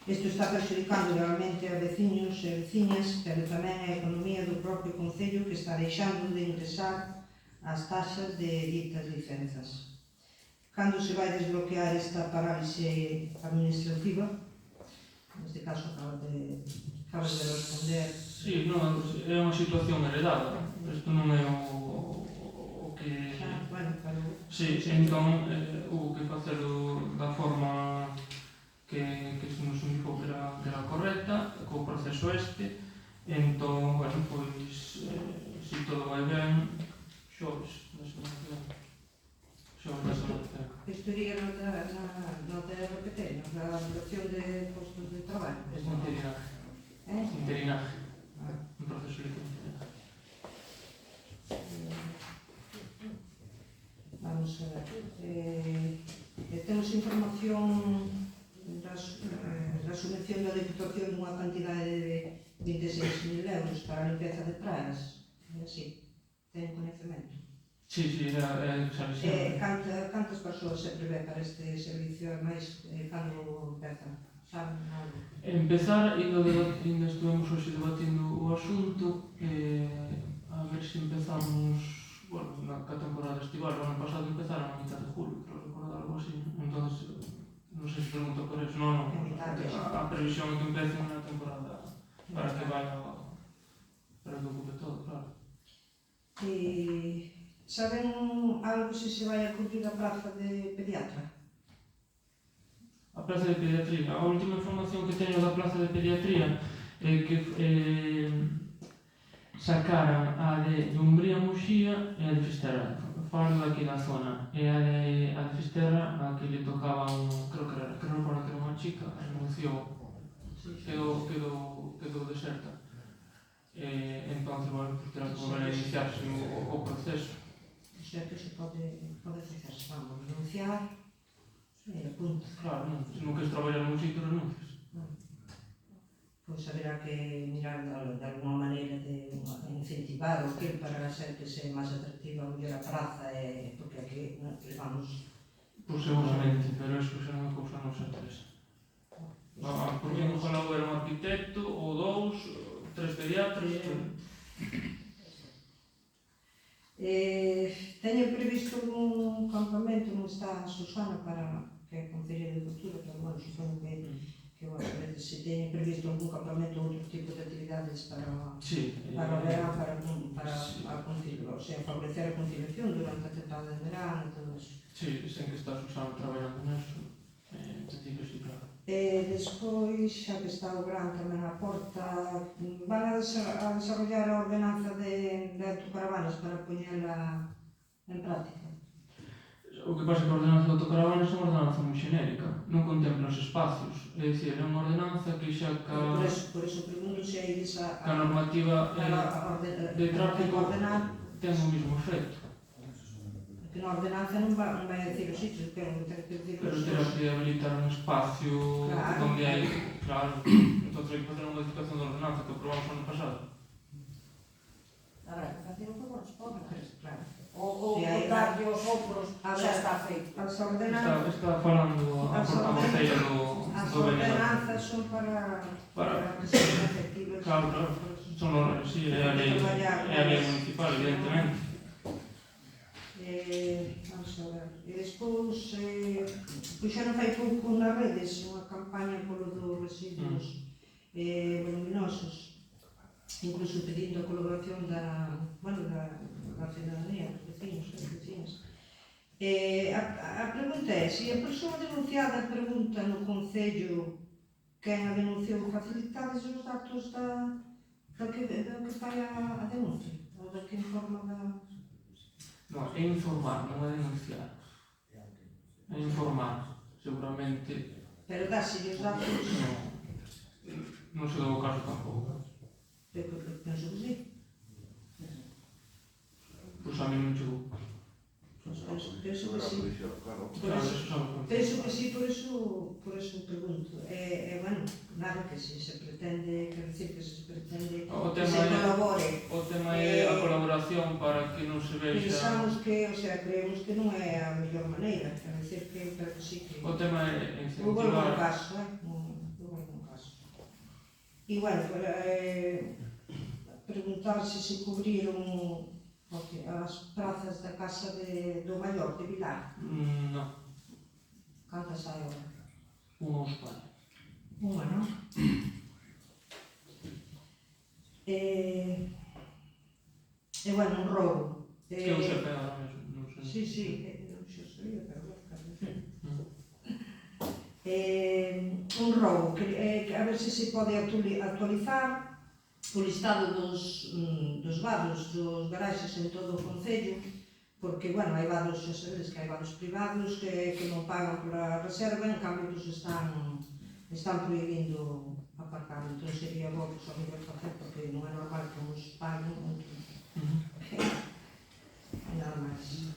Isto está perxudicando realmente a veciños e veciñas, pero tamén a economía do propio Concello que está deixando de ingresar as taxas de ditas licenzas. Cando se vai desbloquear esta parálise administrativa? Neste caso acabas de responder. Sí, non, é unha situación heredada. Isto non é o que... Bueno, pero... Sí, entón hubo que facelo da forma que se nos indicou que era correcta, co proceso este. Entón, bueno, pois, se todo vai ben, xoves da semana que ven. Xoves da semana que ven. Isto iría no TRPT, na relación de postos de traballo. Interinaje. Interinaje. Un proceso de interinaje. Vamos a ver. Temos información da subvención da Deputación dunha cantidade de 26.000 euros para a limpeza de praias. É así. Ten conhecemento. Sí, é xa Cantas persoas se prevé para este servicio, máis cando empeza? Saben algo? Empezar, ainda estivemos hoxe debatindo o asunto, a ver se empezamos, bueno, na temporada estival, o ano pasado empezaron a mitad de julio, creo recordar algo así, entonces, non sei se pregunto por eso, non, a previsión é que empecen na temporada para que vaya, para que ocupe todo, claro. Saben algo se vai a cubrir a praza de pediatra? A plaza de pediatría, a última información que teño da plaza de pediatría é que sacaran a de Dumbría Muxía e a de Fisterra, falo daqui da zona, e a de Fisterra a que lle tocaban, creo que era unha chica, renunciou, quedou deserta. Entón, bueno, pues terá que volver a iniciarse o proceso. O sea que se pode facerse, vamos, renunciar, punto. Claro, se non queres traballar nun sitio, renuncias. Pois haberá que mirar de alguma maneira de incentivar o que para ser que sea máis atractiva a a praza, porque aquí vamos... Pois seguramente, pero iso xa non é cousa non se interesa. Porque non falaba era un arquitecto, ou 2, 3 pediatras... Teño previsto un campamento, non está Susana para que é Concello de Cultura, pero bueno, supongo que bueno, a veces se teñen previsto algún campamento ou outro tipo de actividades para o verán, para conciliar, o sea, favorecer a conciliación durante a temporada de verán e todo eso. Sí, sen que está Susana traballando neso, en principio sí, claro. Despois, xa que está o Gran tamén á porta, van a desarrollar a ordenanza de autocaravanas para poñela en práctica. O que pasa é que a ordenanza de autocaravanas é unha ordenanza moi xenérica, non contempla os espacios, é dicir, é unha ordenanza que xa Por eso pregunto se hai a normativa de tráfico ten o mesmo efecto. Que na ordenanza non vai a decir os sitios, pero ten que decir Pero os terá que habilitar un espacio onde hai, claro, entón hai que facer unha modificación da ordenanza que aprobamos o ano pasado. Habrá que facer o que corresponde. Claro. Ou darlle os outros, xa está feito. As ordenanzas Está falando a portavoceira do vereador. As ordenanzas son para que sejan efectivas. Claro, son sí, é a lei municipal, evidentemente. Vamos a ver. E despois, puxeron fai pouco nas redes unha campaña polo dos residuos voluminosos, incluso pedindo a colaboración da ciudadanía, dos vecinos e das vecinas. A pregunta é, se a persoa denunciada pregunta no Concello quen a denunciou, facilitades os datos da que fai a denuncia, ou da que informa da... Non, é informar, non é denunciar. É informar, seguramente. Pero dáselle os datos... Non se dou o caso tampouco. Penso que sí. Pois a mí non chegou. Penso que sí. Claro, eso sabe. Penso que sí, por eso pregunto. Bueno, nada, que se pretende, quer decir, que se pretende que se colabore. O tema é a colaboración para que non se vexa... Pensamos que, o sea, creemos que non é a mellor maneira, quer decir, pero que sí que... O tema é incentivar... Hubo algún caso, hubo algún caso. E, bueno, preguntar se cubriron as prazas da Casa do Maior de Vilar. Non. Cantas hai agora? Unha ou España. Unha, non? Bueno, un roubo. Que eu sei agora mesmo, non sei. Sí, non sei o sabía, pero un roubo, que a ver se pode actualizar o listado dos vados, dos garaxes en todo o Concello, porque, bueno, hai vados, xa sabedes que hai vados privados que non pagan pola reserva, en cambio, están prohibindo aparcar, entón sería bo, a mellor facer, porque non é normal que nos paguen, nada máis.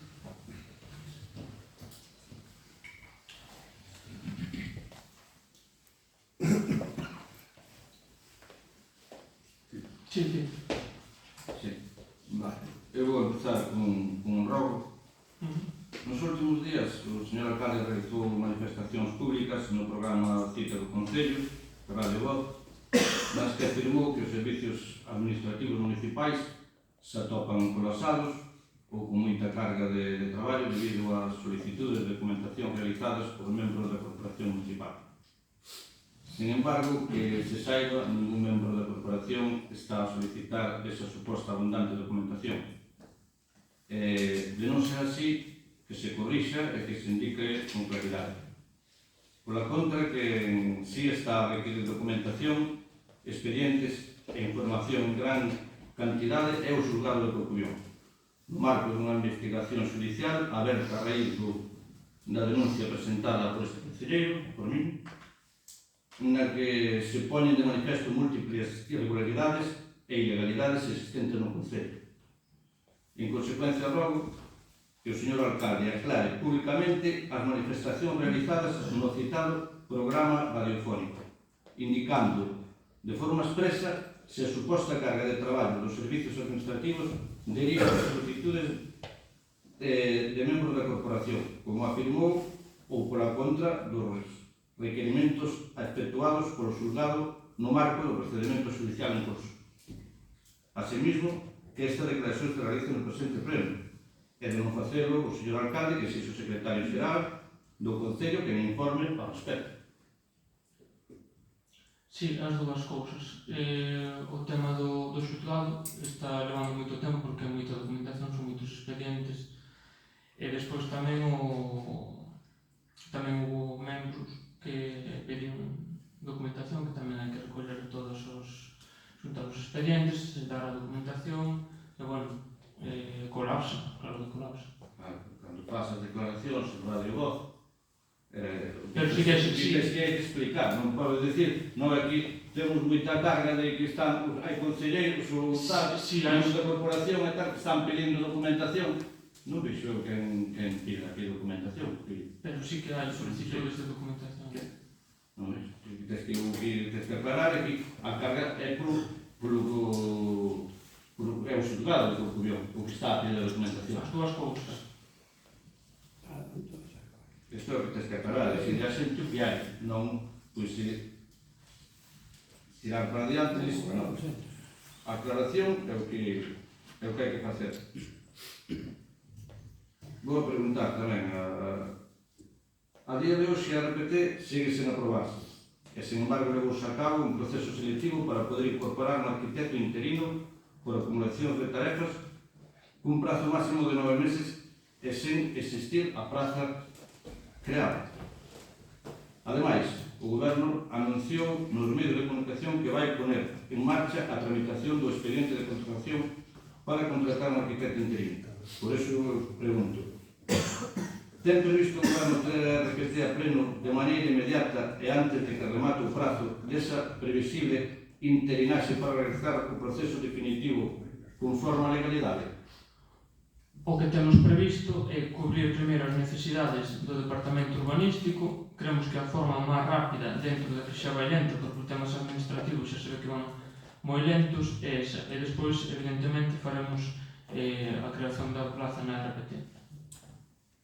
Sí. Vale. Eu vou empezar con un rogo. Nos últimos días, o señor alcalde realizou manifestacións públicas no programa Cita do Concello, de Radio Voz, nas que afirmou que os servicios administrativos municipais se atopan colapsados ou con moita carga de traballo debido ás solicitudes de documentación realizadas por membros da Corporación Municipal. Sin embargo, que se saiba, ningún membro da corporación está a solicitar esa suposta abundante documentación. De non ser así, que se corrixa e que se indique con claridade. Pola contra, que si está a requerir documentación, expedientes e información en gran cantidade é o xulgado de Corcubión. No marco dunha investigación judicial aberta a raíz da denuncia presentada por este concelleiro, por mí, na que se poñen de manifesto múltiples irregularidades e ilegalidades existentes no Concello. En consecuencia, rogo que o señor alcalde aclare públicamente as manifestacións realizadas no citado programa radiofónico, indicando de forma expresa se a suposta carga de traballo dos servicios administrativos deriva das solicitudes de membros da corporación, como afirmou, ou pola contra dos requerimentos efectuados polo xulgado no marco do procedimento judicial en curso. Asimismo, que esta declaración se realice no presente pleno, e de non facelo o señor alcalde, que sexa o secretario xeral do Concello, que me informe ao respecto. Sí, as dúas cousas. O tema do xulgado está levando moito tempo porque é moita documentación, son moitos expedientes. E despois tamén hubo membros que pediron documentación, que tamén hai que recoller todos xuntar os expedientes, dar a documentación, e bueno, colapsa, claro que colapsa. Cando pasas declaracións en Radio Voz, Pero sí que hai que explicar, non podes decir, non, aquí temos moita carga de que hai concelleiros ou tal, membros da corporación e tal, que están pedindo documentación. Non vexo quen pida aquí documentación. Pero sí que hai solicitudes de documentación. Non vexo, tens que aclarar que a carga é é o xulgado de Corcubión, o que está a pedir a documentación. As dúas cousas. Isto é o que tens que aclarar, é dicir, a xente o que hai, non, pois, tirar para adiante nisto, non. A aclaración é o que hai que facer. Vou a preguntar tamén, a día de hoxe a RPT sigue sen aprobarse, e, sen embargo, levouse a cabo un proceso selectivo para poder incorporar un arquitecto interino por acumulación de tarefas cun prazo máximo de 9 meses e sen existir a praza creada. Ademais, o Goberno anunciou nos medios de comunicación que vai poner en marcha a tramitación do expediente de contratación para contratar un arquitecto interino. Por iso pregunto, ten previsto o Goberno ter a RPT a pleno de maneira inmediata e antes de que remate o prazo desa previsible interinaxe para realizar o proceso definitivo conforme a legalidade? O que temos previsto é cubrir primeiro as necesidades do Departamento Urbanístico. Creemos que a forma máis rápida, dentro de que xa vai lenta, porque os temas administrativos xa se ve que van moi lentos, é esa. E despois, evidentemente, faremos a creación da plaza na RPT.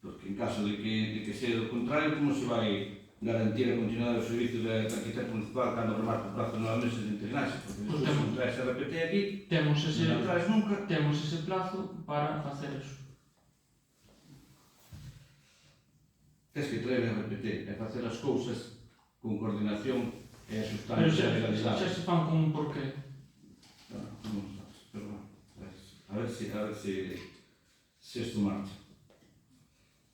Porque en caso de que sea do contrario, como se vai garantir a continuidade do servicio de arquitecto municipal cando remate o prazo de 9 meses de interinaxe? Porque despois non traes a RPT aquí, non traes nunca. Temos ese plazo para facer eso. Tens que traer a RPT e facer as cousas con coordinación e ajustando Pero a legalidade. xa se fan con un porqué. Non sabes, perdón. A ver se isto marcha.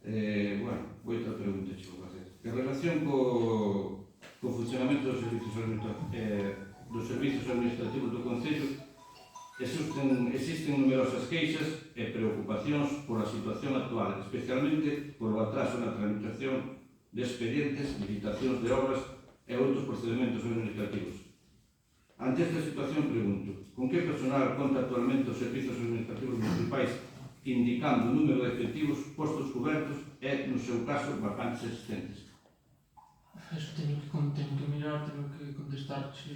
Bueno, outra pregunta che vou facer. En relación co funcionamento dos servicios administrativos do Concello, existen numerosas queixas e preocupacións pola situación actual, especialmente polo atraso na tramitación de expedientes, licitacións de obras e outros procedimentos administrativos. Ante esta situación pregunto, con que personal conta actualmente os servicios administrativos municipais, indicando o número de efectivos, postos cobertos e, no seu caso, vacantes existentes? Eso teño que mirar, teño que contestarche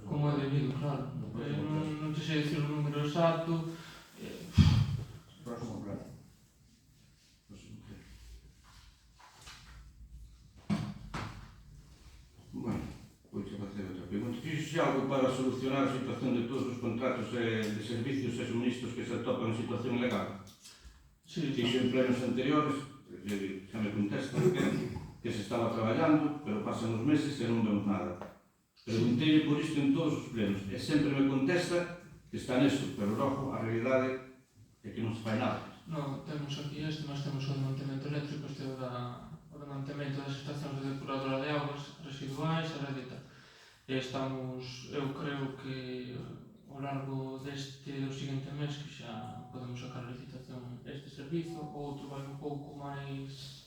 como é debido, claro. Non te sei dicir o número exacto. Próximo plano. Bueno, vou te facer outra pregunta. Fixo algo para solucionar a situación de todos os contratos de servicios e suministros que se atopan en situación ilegal? Sí, Fixo en plenos anteriores, xa me contestan que se estaba traballando, pero pasan os meses e non vemos nada. Preguntei por isto en todos os plenos e sempre me contesta que está neso, pero logo a realidade é que non se fai nada. Non, temos aquí mas temos o mantemento eléctrico, o de mantemento das estacións de depuradora de augas residuais, a rede tal. E estamos, eu creo que ao largo deste do seguinte mes que xa podemos sacar a licitación este servizo, o outro vai un pouco máis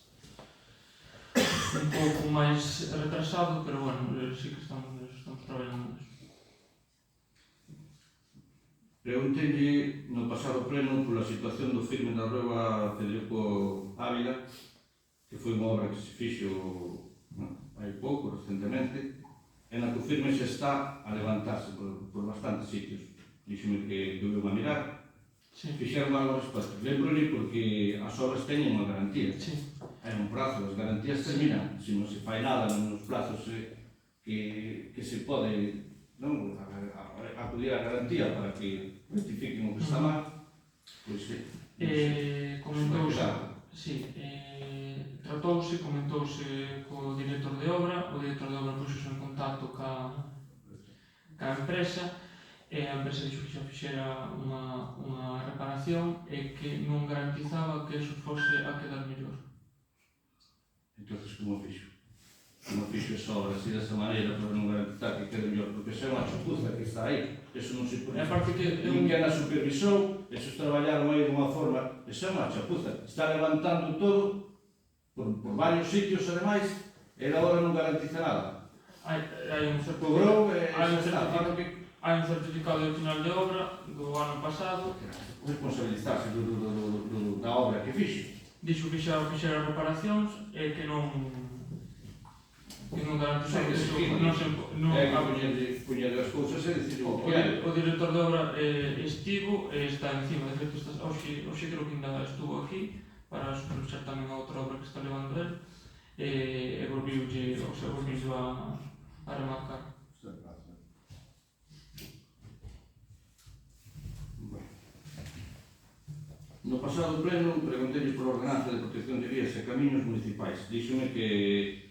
retrasado, pero bueno, sí que estamos traballando nisso. Preguntei no pasado pleno pola situación do firme da rúa Federico Ávila, que foi unha obra que se fixo hai pouco, recentemente, e na que o firme xa está a levantarse por bastantes sitios. Díxome que deu a mirar, fixeron algo ao respecto. Lembro-lhe porque as obras teñen unha garantía. Hai un prazo, as garantías terminan. Se non se fai nada nos plazos que se pode non acudir á garantía para que rectifiquen o que está mal, pois sí. Comentouse, Claro. sí, comentouse co director de obra, o director de obra puxose en contacto ca empresa, e a empresa dixo que xa fixera unha reparación e que non garantizaba que eso fose a quedar mellor. Entonces, como fixo? Como fixo esa obra así desa maneira para non garantizar que quede mellor? Porque xa é unha chapuza que está aí. Eso non se pode. E aparte que Ninguén a supervisou, esos traballaron aí dunha forma. Eso é unha chapuza. Está levantando todo por varios sitios, ademais, e agora non garantiza nada. hai un Cobrou e hai un xa está. hai un certificado de final de obra do ano pasado. Responsabilizarse da obra que fixo. Dixo que xa fixera reparacións e que non garantizou que Sí, non É que puñer as cousas e dicir o que hai. o director de obra estivo e está encima, de feito hoxe creo que ainda estuvo aquí para supervisar tamén a outra obra que está levando el e volviulle a remarcar. No pasado pleno preguntei por ordenanza de protección de vías e camiños municipais. Díxome que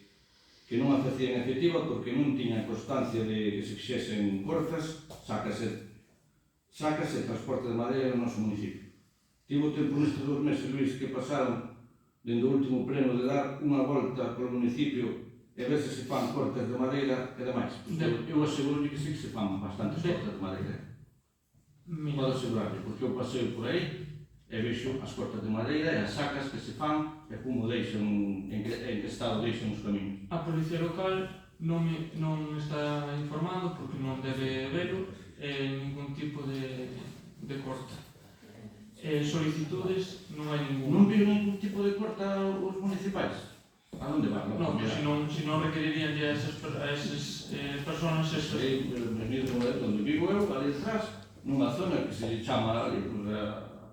non a facían efectiva porque non tiñan constancia de que se fixesen corzas, sácase transporte de madeira no noso municipio. Tivo tempo nestes 2 meses, Luís, que pasaron dende o último pleno de dar unha volta polo municipio e ver se fan cortas de madeira e demais. Eu aseguro que sí que se fan bastantes cortas de madeira. Podo asegurarle, porque eu paseo por aí e vexo as cortas de madeira e as sacas que se fan e como deixan, en que estado deixan os camiños. A Policía Local non está informando porque non debe velo ningún tipo de corta. Solicitudes non hai ningún. Non viu ningún tipo de corta os municipais? A onde van? Non, se non requerirían a esas personas esas. Pero mesmo onde vivo eu, ali atrás, nunha zona que se chama ali,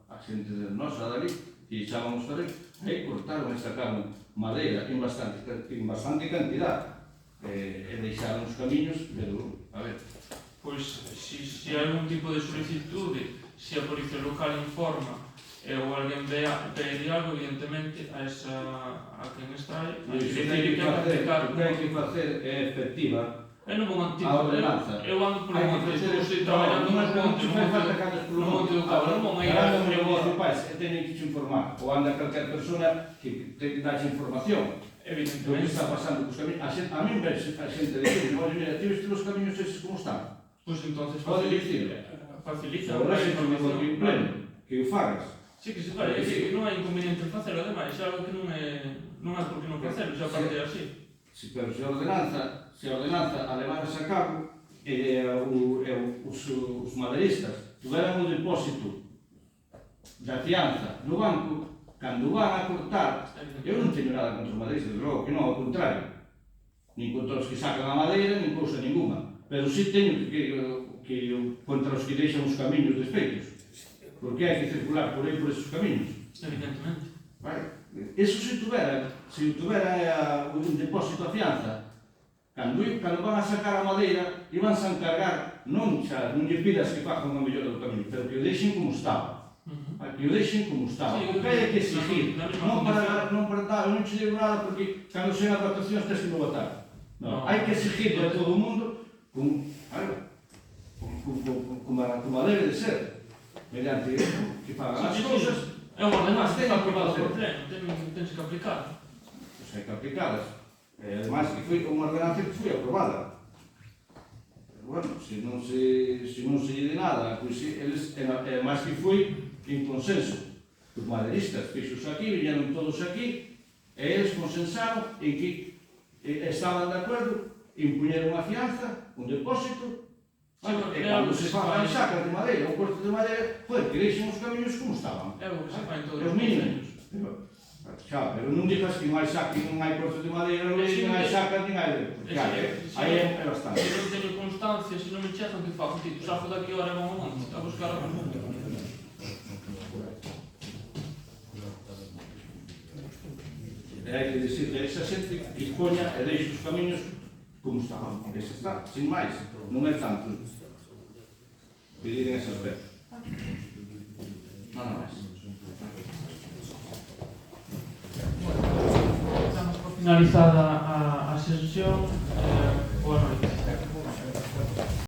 a xente nosa dali, que chamamos ali, aí cortaron e sacaron madeira en bastante cantidad e deixaron os camiños, pero, a ver. Pois, se hai algún tipo de solicitude, se a Policía Local informa ou alguén ve algo, evidentemente, a quen está aí, O que hai que facer é efectiva eu non vou mentir, a ordenanza. eu ando por Hai un que monte, facer estou traballando nos montes, no monte do Cabo, non vou ir a os municipais e teñen que te informar, ou anda calquer persona que te daxe información do que evidentemente. está pasando cos camiños. A mí me vexe a xente de oye, mira, ti viste os camiños eses como están? Pois entonces Pode dicir. facilita Agora a se te digo aquí en pleno, que o fagas. Sí, que se fai, é que non hai inconveniente en facelo, ademais, é algo que non é por que non facelo, xa parte así. Sí, pero se a ordenanza a levaras a cabo e os madeiristas tuveran un depósito da fianza no banco, cando van a cortar, eu non teño nada contra os madeiristas, logo que non, ao contrario, nin contra os que sacan a madeira, nin cousa ninguna, pero sí teño que contra os que deixan os camiños desfeitos, porque hai que circular por aí por esos camiños. Evidentemente. Vale. Eso se tuvera un depósito a fianza, cando van a sacar a madeira, iban a encargar, non lle pidas que fagan unha mellora do camiño, pero que o deixen como estaba. Que o deixen como estaba. O que hai que exigir, non para dar, non che digo nada porque cando sen as votacións tens que me votar. Non, hai que exigir a todo o mundo como debe de ser, mediante que fagan as cousas. É unha ordenanza que está aprobada por pleno, tens que aplicar. Pois hai que aplicadas. Ademais, que foi unha ordenanza que foi aprobada. Pero, bueno, se non se lle de nada, pois eles, ademais que foi en consenso. Os madeiristas fixos aquí, viñeron todos aquí, e eles consensaron en que estaban de acordo en poñer unha fianza, un depósito, e cando se fagan sacas de madeira, un corte de madeira, que deixen os camiños como estaban. É o que se fai en todos Os mínimos. Pero non digas que non hai sacas, non hai cortes de madeira, non hai sacas, nin hai... Porque aí é bastante. Se non teño constancia, se non me chezan, que fago? Tito, safo daqui ahora vamos ao monte, a buscar a monte. Hai que dicir a esa xente que poña e deixe os camiños como estaba. Ese está, sin máis. Non é tanto pedir en ese aspecto. Nada máis. Damos por finalizada a sesión.